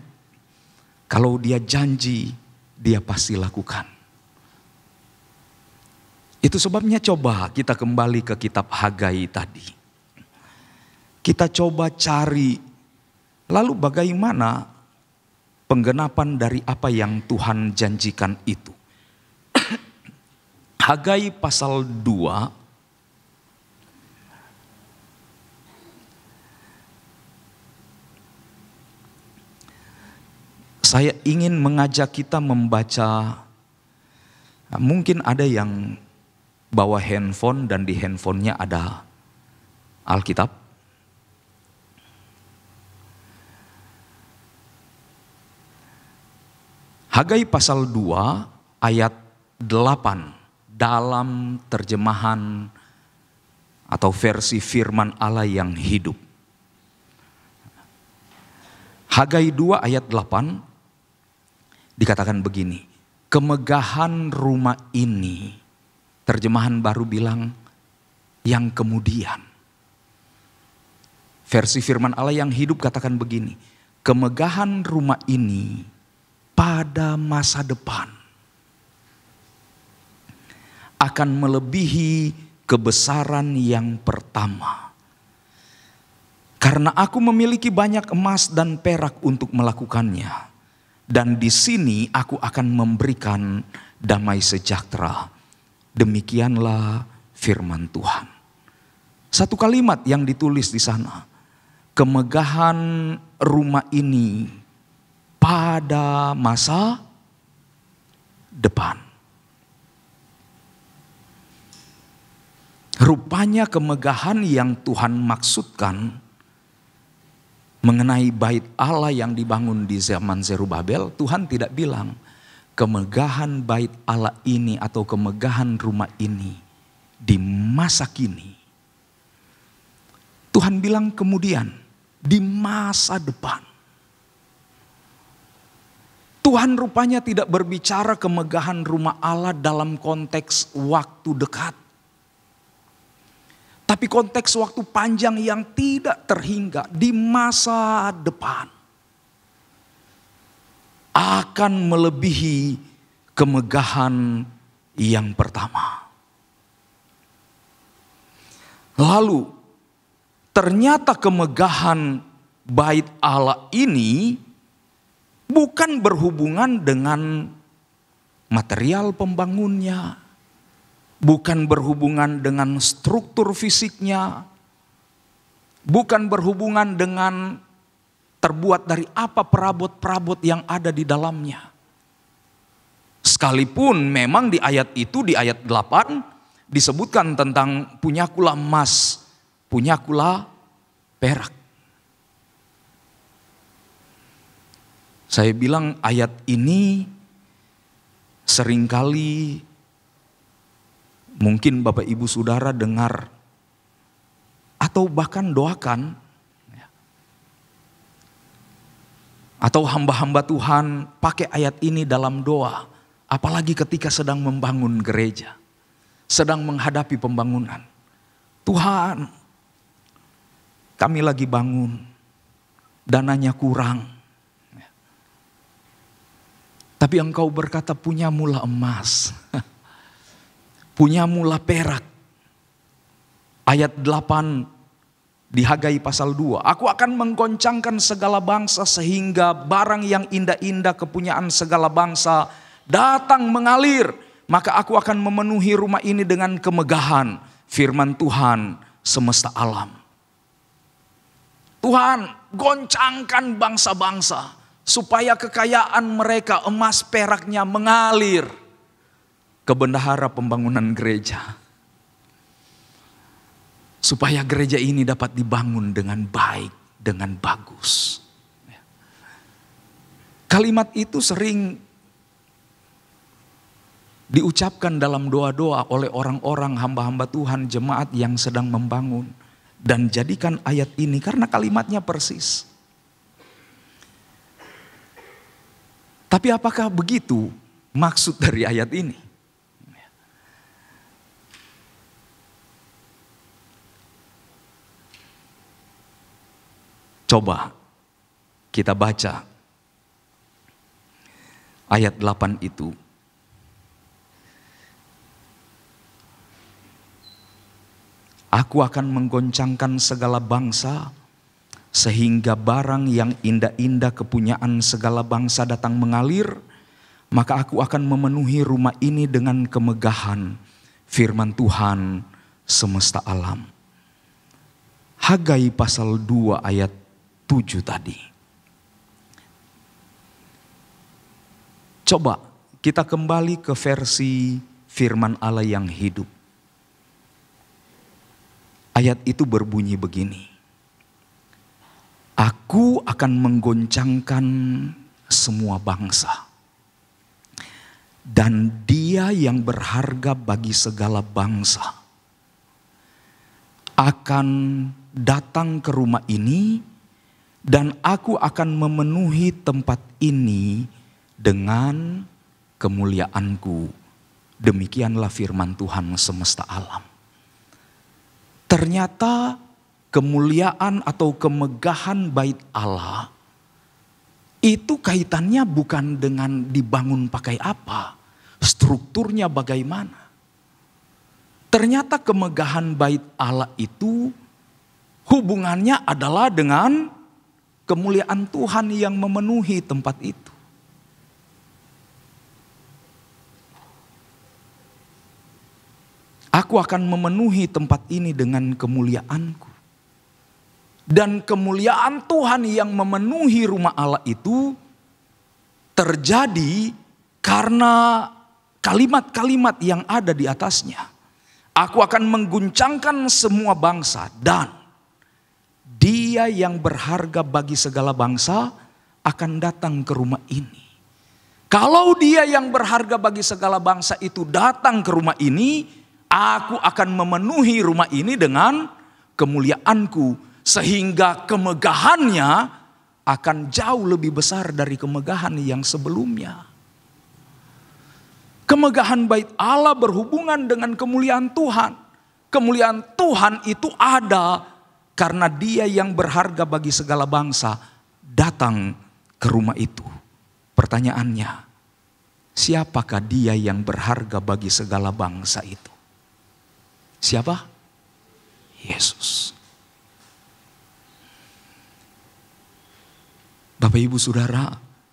Kalau dia janji, dia pasti lakukan. Itu sebabnya coba kita kembali ke kitab Hagai tadi. Kita coba cari, lalu bagaimana penggenapan dari apa yang Tuhan janjikan itu. Hagai pasal 2. Saya ingin mengajak kita membaca, mungkin ada yang bawa handphone dan di handphonenya ada Alkitab. Hagai pasal 2 ayat 8 dalam terjemahan atau versi firman Allah yang hidup. Hagai 2 ayat 8 dikatakan begini, kemegahan rumah ini, terjemahan baru bilang yang kemudian. Versi firman Allah yang hidup katakan begini, kemegahan rumah ini pada masa depan akan melebihi kebesaran yang pertama. Karena aku memiliki banyak emas dan perak untuk melakukannya. Dan di sini aku akan memberikan damai sejahtera. Demikianlah firman Tuhan. Satu kalimat yang ditulis di sana. Kemegahan rumah ini pada masa depan. Rupanya kemegahan yang Tuhan maksudkan mengenai bait Allah yang dibangun di zaman Zerubabel, Tuhan tidak bilang kemegahan bait Allah ini atau kemegahan rumah ini di masa kini. Tuhan bilang kemudian di masa depan. Tuhan rupanya tidak berbicara kemegahan rumah Allah dalam konteks waktu dekat. Tapi konteks waktu panjang yang tidak terhingga di masa depan akan melebihi kemegahan yang pertama. Lalu ternyata kemegahan bait Allah ini bukan berhubungan dengan material pembangunnya. Bukan berhubungan dengan struktur fisiknya. Bukan berhubungan dengan terbuat dari apa perabot-perabot yang ada di dalamnya. Sekalipun memang di ayat itu, di ayat 8 disebutkan tentang punyakulah emas, punyakulah perak. Saya bilang ayat ini seringkali mungkin Bapak Ibu Saudara dengar atau bahkan doakan, atau hamba-hamba Tuhan pakai ayat ini dalam doa, apalagi ketika sedang membangun gereja, sedang menghadapi pembangunan. Tuhan, kami lagi bangun, dananya kurang, tapi Engkau berkata punyamulah emas. Punyamulah perak. Ayat 8 di Hagai pasal 2. Aku akan menggoncangkan segala bangsa sehingga barang yang indah-indah kepunyaan segala bangsa datang mengalir. Maka aku akan memenuhi rumah ini dengan kemegahan. Firman Tuhan semesta alam. Tuhan goncangkan bangsa-bangsa supaya kekayaan mereka emas peraknya mengalir ke bendahara pembangunan gereja. Supaya gereja ini dapat dibangun dengan baik, dengan bagus. Kalimat itu sering diucapkan dalam doa-doa oleh orang-orang hamba-hamba Tuhan, jemaat yang sedang membangun. Dan jadikan ayat ini karena kalimatnya persis. Tapi apakah begitu maksud dari ayat ini? Coba kita baca ayat 8 itu. Aku akan menggoncangkan segala bangsa sehingga barang yang indah-indah kepunyaan segala bangsa datang mengalir. Maka aku akan memenuhi rumah ini dengan kemegahan firman Tuhan semesta alam. Hagai pasal 2 ayat 7 tadi. Coba kita kembali ke versi firman Allah yang hidup. Ayat itu berbunyi begini. Aku akan menggoncangkan semua bangsa. Dan Dia yang berharga bagi segala bangsa akan datang ke rumah ini, dan aku akan memenuhi tempat ini dengan kemuliaanku. Demikianlah firman Tuhan semesta alam. Ternyata kemuliaan atau kemegahan bait Allah itu kaitannya bukan dengan dibangun pakai apa, strukturnya bagaimana. Ternyata kemegahan bait Allah itu hubungannya adalah dengan kemuliaan Tuhan yang memenuhi tempat itu. Aku akan memenuhi tempat ini dengan kemuliaanku. Dan kemuliaan Tuhan yang memenuhi rumah Allah itu terjadi karena kalimat-kalimat yang ada di atasnya. Aku akan mengguncangkan semua bangsa, dan Dia yang berharga bagi segala bangsa akan datang ke rumah ini. Kalau Dia yang berharga bagi segala bangsa itu datang ke rumah ini, aku akan memenuhi rumah ini dengan kemuliaanku. Sehingga kemegahannya akan jauh lebih besar dari kemegahan yang sebelumnya. Kemegahan bait Allah berhubungan dengan kemuliaan Tuhan. Kemuliaan Tuhan itu ada karena Dia yang berharga bagi segala bangsa datang ke rumah itu. Pertanyaannya, siapakah Dia yang berharga bagi segala bangsa itu? Siapa? Yesus. Bapak Ibu Saudara,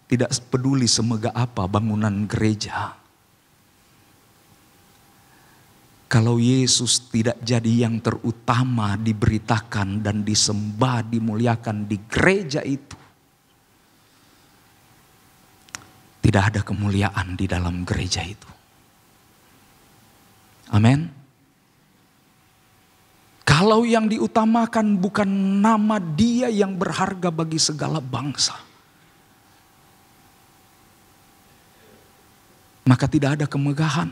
tidak peduli semegah apa bangunan gereja, kalau Yesus tidak jadi yang terutama diberitakan dan disembah, dimuliakan di gereja itu, tidak ada kemuliaan di dalam gereja itu. Amin. Kalau yang diutamakan bukan nama Dia yang berharga bagi segala bangsa, maka tidak ada kemegahan,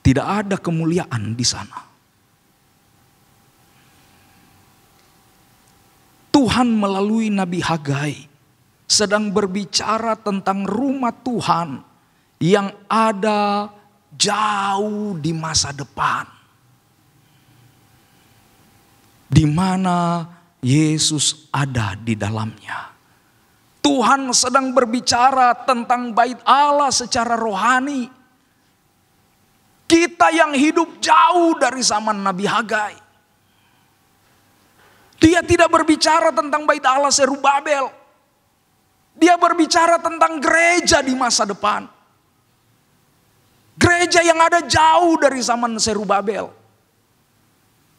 tidak ada kemuliaan di sana. Tuhan melalui Nabi Hagai sedang berbicara tentang rumah Tuhan yang ada jauh di masa depan, di mana Yesus ada di dalamnya. Tuhan sedang berbicara tentang bait Allah secara rohani. Kita yang hidup jauh dari zaman Nabi Hagai. Dia tidak berbicara tentang bait Allah Zerubabel. Dia berbicara tentang gereja di masa depan. Gereja yang ada jauh dari zaman Zerubabel.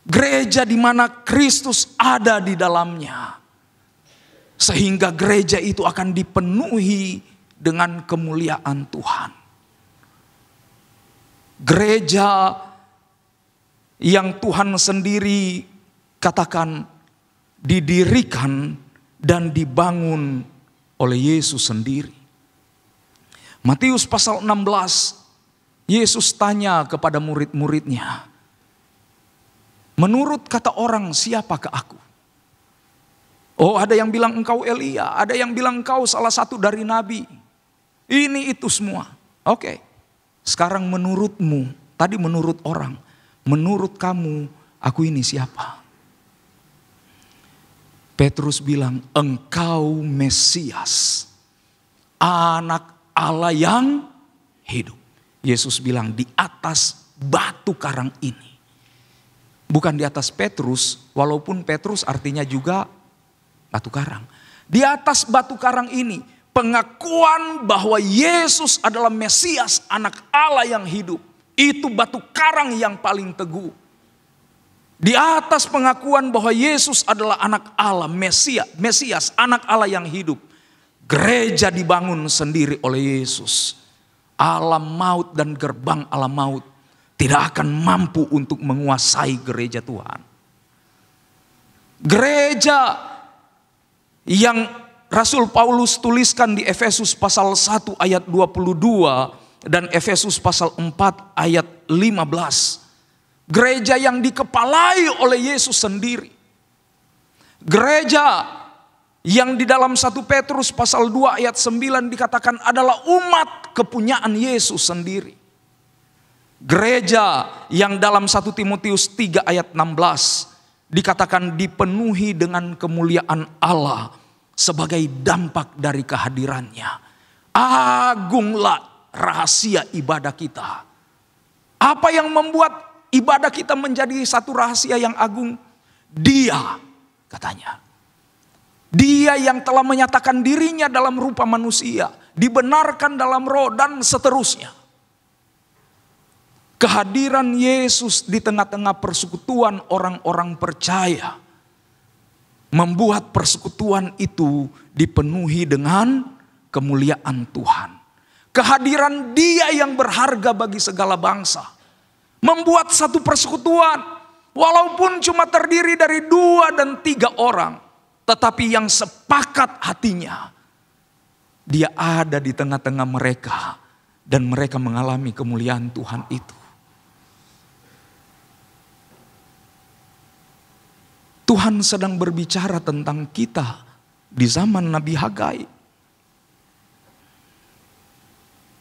Gereja di mana Kristus ada di dalamnya. Sehingga gereja itu akan dipenuhi dengan kemuliaan Tuhan. Gereja yang Tuhan sendiri katakan didirikan dan dibangun oleh Yesus sendiri. Matius pasal 16, Yesus tanya kepada murid-muridnya, menurut kata orang siapakah aku? Oh, ada yang bilang engkau Elia, ada yang bilang engkau salah satu dari nabi. Ini itu semua. Oke. Sekarang menurutmu, tadi menurut orang, menurut kamu aku ini siapa? Petrus bilang, engkau Mesias, anak Allah yang hidup. Yesus bilang, di atas batu karang ini. Bukan di atas Petrus, walaupun Petrus artinya juga batu karang. Di atas batu karang ini, pengakuan bahwa Yesus adalah Mesias, anak Allah yang hidup. Itu batu karang yang paling teguh. Di atas pengakuan bahwa Yesus adalah anak Allah, Mesias, anak Allah yang hidup. Gereja dibangun sendiri oleh Yesus. Alam maut dan gerbang alam maut tidak akan mampu untuk menguasai gereja Tuhan. Gereja yang Rasul Paulus tuliskan di Efesus pasal 1 ayat 22 dan Efesus pasal 4 ayat 15. Gereja yang dikepalai oleh Yesus sendiri. Gereja yang di dalam 1 Petrus pasal 2 ayat 9 dikatakan adalah umat kepunyaan Yesus sendiri. Gereja yang dalam 1 Timotius 3 ayat 16 dikatakan dipenuhi dengan kemuliaan Allah sebagai dampak dari kehadirannya. Agunglah rahasia ibadah kita. Apa yang membuat ibadah kita menjadi satu rahasia yang agung? Dia, katanya. Dia yang telah menyatakan dirinya dalam rupa manusia, dibenarkan dalam roh, dan seterusnya. Kehadiran Yesus di tengah-tengah persekutuan orang-orang percaya membuat persekutuan itu dipenuhi dengan kemuliaan Tuhan. Kehadiran Dia yang berharga bagi segala bangsa membuat satu persekutuan, walaupun cuma terdiri dari 2 dan 3 orang, tetapi yang sepakat hatinya, Dia ada di tengah-tengah mereka dan mereka mengalami kemuliaan Tuhan itu. Tuhan sedang berbicara tentang kita di zaman Nabi Hagai.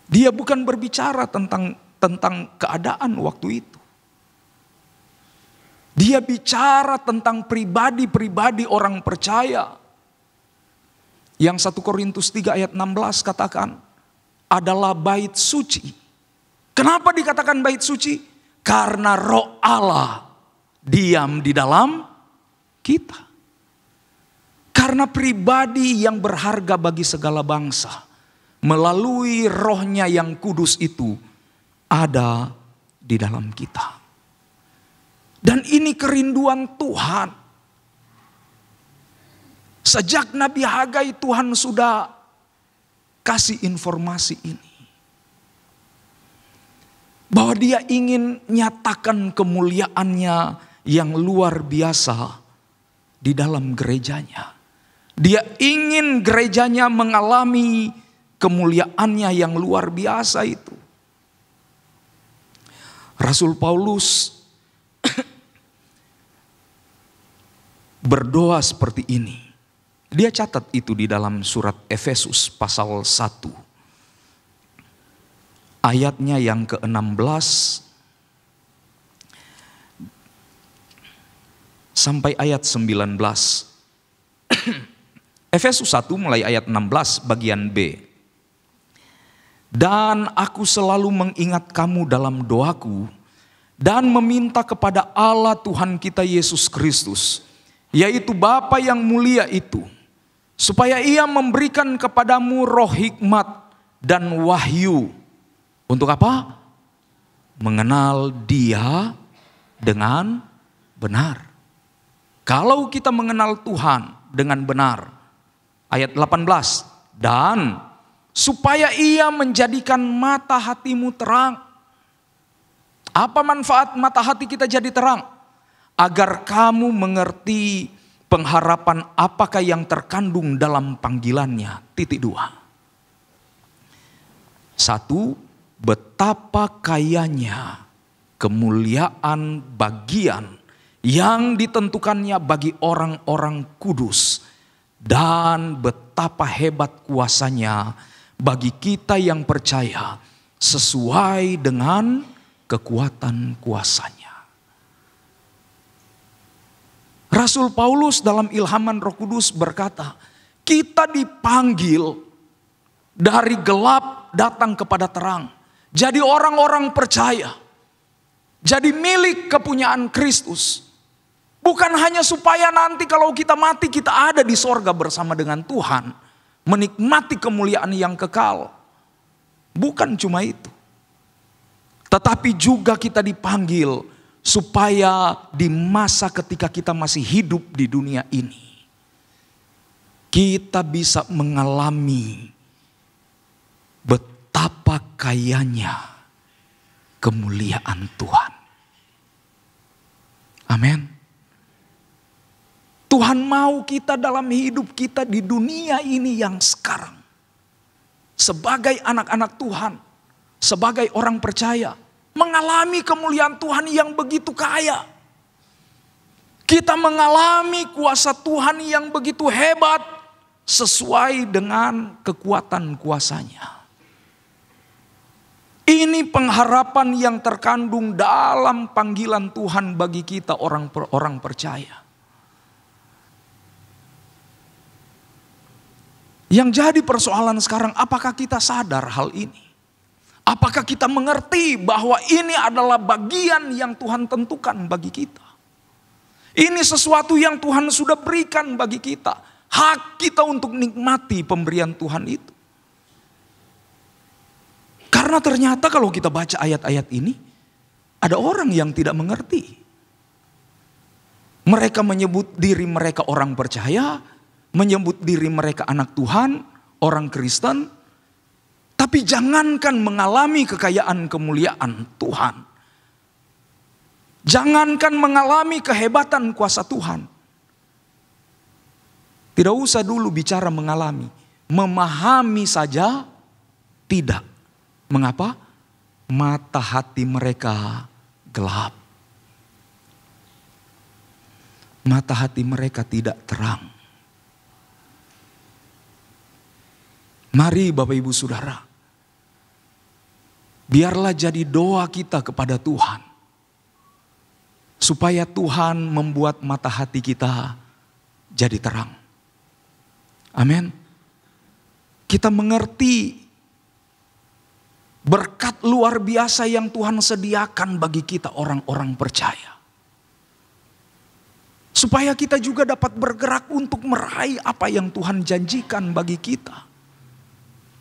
Dia bukan berbicara tentang keadaan waktu itu. Dia bicara tentang pribadi-pribadi orang percaya. Yang 1 Korintus 3 ayat 16 katakan adalah bait suci. Kenapa dikatakan bait suci? Karena Roh Allah diam di dalam kita. Karena pribadi yang berharga bagi segala bangsa melalui Rohnya yang kudus itu ada di dalam kita. Dan ini kerinduan Tuhan. Sejak Nabi Hagai Tuhan sudah kasih informasi ini. Bahwa Dia ingin nyatakan kemuliaannya yang luar biasa di dalam gerejanya. Dia ingin gerejanya mengalami kemuliaannya yang luar biasa itu. Rasul Paulus berdoa seperti ini. Dia catat itu di dalam surat Efesus pasal 1. Ayatnya yang ke-16 sampai ayat 19. Efesus 1 mulai ayat 16 bagian B. Dan aku selalu mengingat kamu dalam doaku dan meminta kepada Allah Tuhan kita Yesus Kristus, yaitu Bapa yang mulia itu, supaya Ia memberikan kepadamu roh hikmat dan wahyu. Untuk apa? Mengenal Dia dengan benar. Kalau kita mengenal Tuhan dengan benar, ayat 18, dan supaya Ia menjadikan mata hatimu terang. Apa manfaat mata hati kita jadi terang? Agar kamu mengerti pengharapan apakah yang terkandung dalam panggilannya. 2. 1. Betapa kayanya kemuliaan bagian yang ditentukannya bagi orang-orang kudus. Dan betapa hebat kuasanya bagi kita yang percaya sesuai dengan kekuatan kuasanya. Rasul Paulus dalam ilhaman Roh Kudus berkata, kita dipanggil dari gelap datang kepada terang. Jadi orang-orang percaya. Jadi milik kepunyaan Kristus. Bukan hanya supaya nanti kalau kita mati kita ada di sorga bersama dengan Tuhan. Menikmati kemuliaan yang kekal. Bukan cuma itu. Tetapi juga kita dipanggil supaya di masa ketika kita masih hidup di dunia ini, kita bisa mengalami betapa kayanya kemuliaan Tuhan. Amin. Tuhan mau kita dalam hidup kita di dunia ini yang sekarang, sebagai anak-anak Tuhan, sebagai orang percaya mengalami kemuliaan Tuhan yang begitu kaya. Kita mengalami kuasa Tuhan yang begitu hebat sesuai dengan kekuatan kuasanya. Ini pengharapan yang terkandung dalam panggilan Tuhan bagi kita orang percaya. Yang jadi persoalan sekarang, apakah kita sadar hal ini? Apakah kita mengerti bahwa ini adalah bagian yang Tuhan tentukan bagi kita? Ini sesuatu yang Tuhan sudah berikan bagi kita. Hak kita untuk nikmati pemberian Tuhan itu. Karena ternyata kalau kita baca ayat-ayat ini, ada orang yang tidak mengerti. Mereka menyebut diri mereka orang percaya, menyebut diri mereka anak Tuhan, orang Kristen. Tapi jangankan mengalami kekayaan kemuliaan Tuhan. Jangankan mengalami kehebatan kuasa Tuhan. Tidak usah dulu bicara mengalami. Memahami saja tidak. Mengapa? Mata hati mereka gelap. Mata hati mereka tidak terang. Mari Bapak Ibu Saudara, biarlah jadi doa kita kepada Tuhan. Supaya Tuhan membuat mata hati kita jadi terang. Amin. Kita mengerti berkat luar biasa yang Tuhan sediakan bagi kita orang-orang percaya. Supaya kita juga dapat bergerak untuk meraih apa yang Tuhan janjikan bagi kita.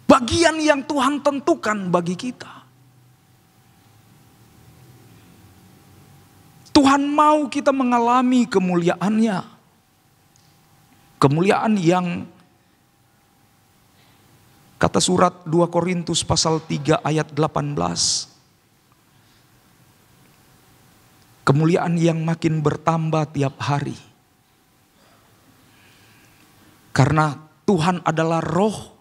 Bagian yang Tuhan tentukan bagi kita. Tuhan mau kita mengalami kemuliaannya. Kemuliaan yang kata surat 2 Korintus pasal 3 ayat 18. Kemuliaan yang makin bertambah tiap hari. Karena Tuhan adalah roh.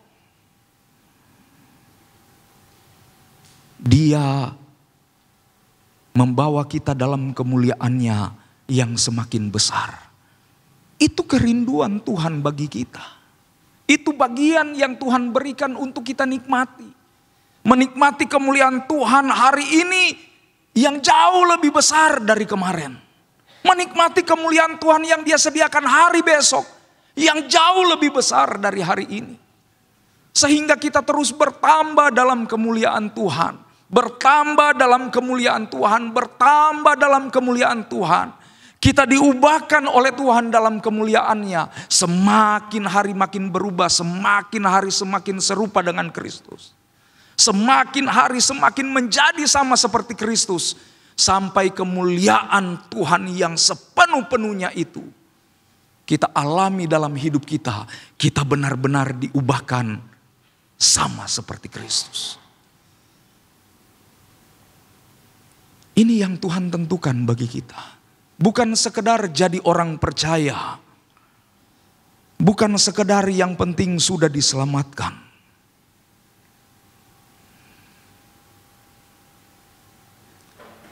Dia membawa kita dalam kemuliaannya yang semakin besar. Itu kerinduan Tuhan bagi kita. Itu bagian yang Tuhan berikan untuk kita nikmati. Menikmati kemuliaan Tuhan hari ini yang jauh lebih besar dari kemarin. Menikmati kemuliaan Tuhan yang Dia sediakan hari besok yang jauh lebih besar dari hari ini. Sehingga kita terus bertambah dalam kemuliaan Tuhan. Bertambah dalam kemuliaan Tuhan, bertambah dalam kemuliaan Tuhan. Kita diubahkan oleh Tuhan dalam kemuliaannya. Semakin hari makin berubah, semakin hari semakin serupa dengan Kristus. Semakin hari semakin menjadi sama seperti Kristus. Sampai kemuliaan Tuhan yang sepenuh-penuhnya itu kita alami dalam hidup kita. Kita benar-benar diubahkan sama seperti Kristus. Ini yang Tuhan tentukan bagi kita. Bukan sekedar jadi orang percaya. Bukan sekedar yang penting sudah diselamatkan.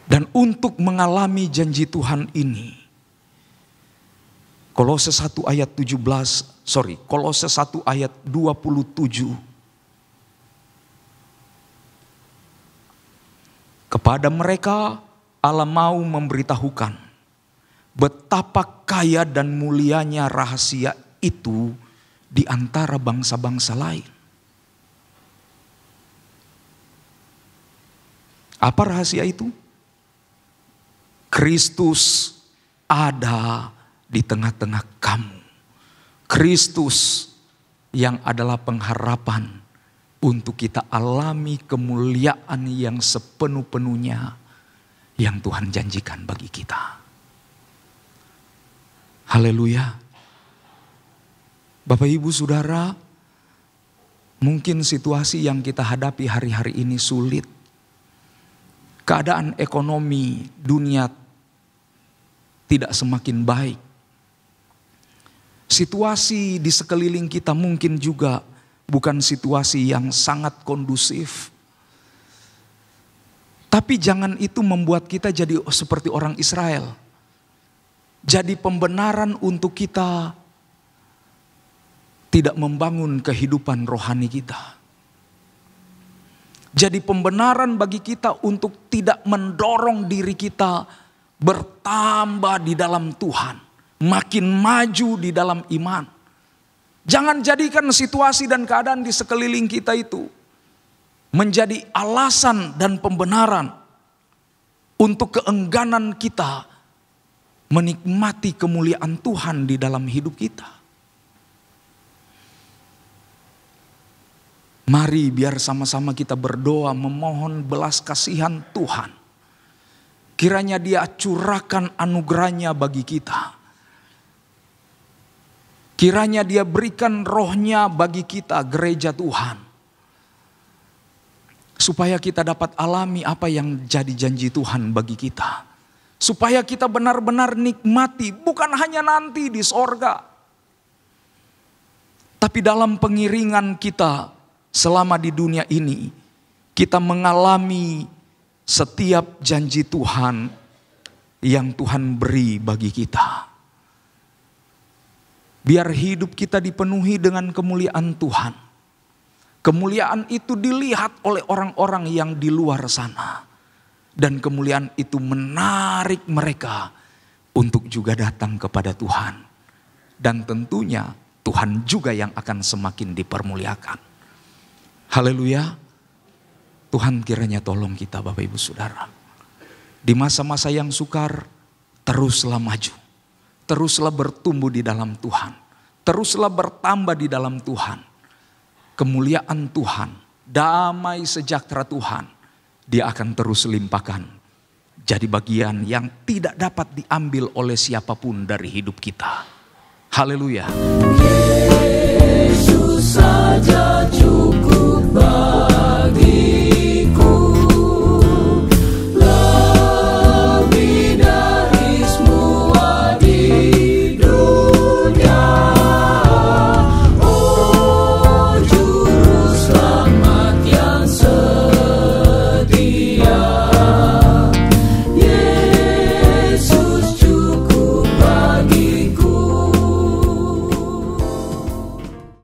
Dan untuk mengalami janji Tuhan ini, Kolose 1 ayat 27. Kepada mereka Allah mau memberitahukan betapa kaya dan mulianya rahasia itu di antara bangsa-bangsa lain. Apa rahasia itu? Kristus ada di tengah-tengah kamu. Kristus yang adalah pengharapan untuk kita alami kemuliaan yang sepenuh-penuhnya yang Tuhan janjikan bagi kita. Haleluya. Bapak Ibu Saudara, mungkin situasi yang kita hadapi hari-hari ini sulit. Keadaan ekonomi dunia tidak semakin baik. Situasi di sekeliling kita mungkin juga bukan situasi yang sangat kondusif. Tapi jangan itu membuat kita jadi seperti orang Israel. Jadi pembenaran untuk kita tidak membangun kehidupan rohani kita. Jadi pembenaran bagi kita untuk tidak mendorong diri kita bertambah di dalam Tuhan. Makin maju di dalam iman. Jangan jadikan situasi dan keadaan di sekeliling kita itu menjadi alasan dan pembenaran untuk keengganan kita menikmati kemuliaan Tuhan di dalam hidup kita. Mari biar sama-sama kita berdoa memohon belas kasihan Tuhan. Kiranya Dia curahkan anugerahnya bagi kita. Kiranya Dia berikan rohnya bagi kita, gereja Tuhan. Supaya kita dapat alami apa yang jadi janji Tuhan bagi kita. Supaya kita benar-benar nikmati, bukan hanya nanti di sorga. Tapi dalam pengiringan kita selama di dunia ini, kita mengalami setiap janji Tuhan yang Tuhan beri bagi kita. Biar hidup kita dipenuhi dengan kemuliaan Tuhan. Kemuliaan itu dilihat oleh orang-orang yang di luar sana. Dan kemuliaan itu menarik mereka untuk juga datang kepada Tuhan. Dan tentunya Tuhan juga yang akan semakin dipermuliakan. Haleluya. Tuhan kiranya tolong kita Bapak Ibu Saudara. Di masa-masa yang sukar, teruslah maju. Teruslah bertumbuh di dalam Tuhan. Teruslah bertambah di dalam Tuhan. Kemuliaan Tuhan, damai sejahtera Tuhan, Dia akan terus limpahkan. Jadi bagian yang tidak dapat diambil oleh siapapun dari hidup kita. Haleluya. Yesus saja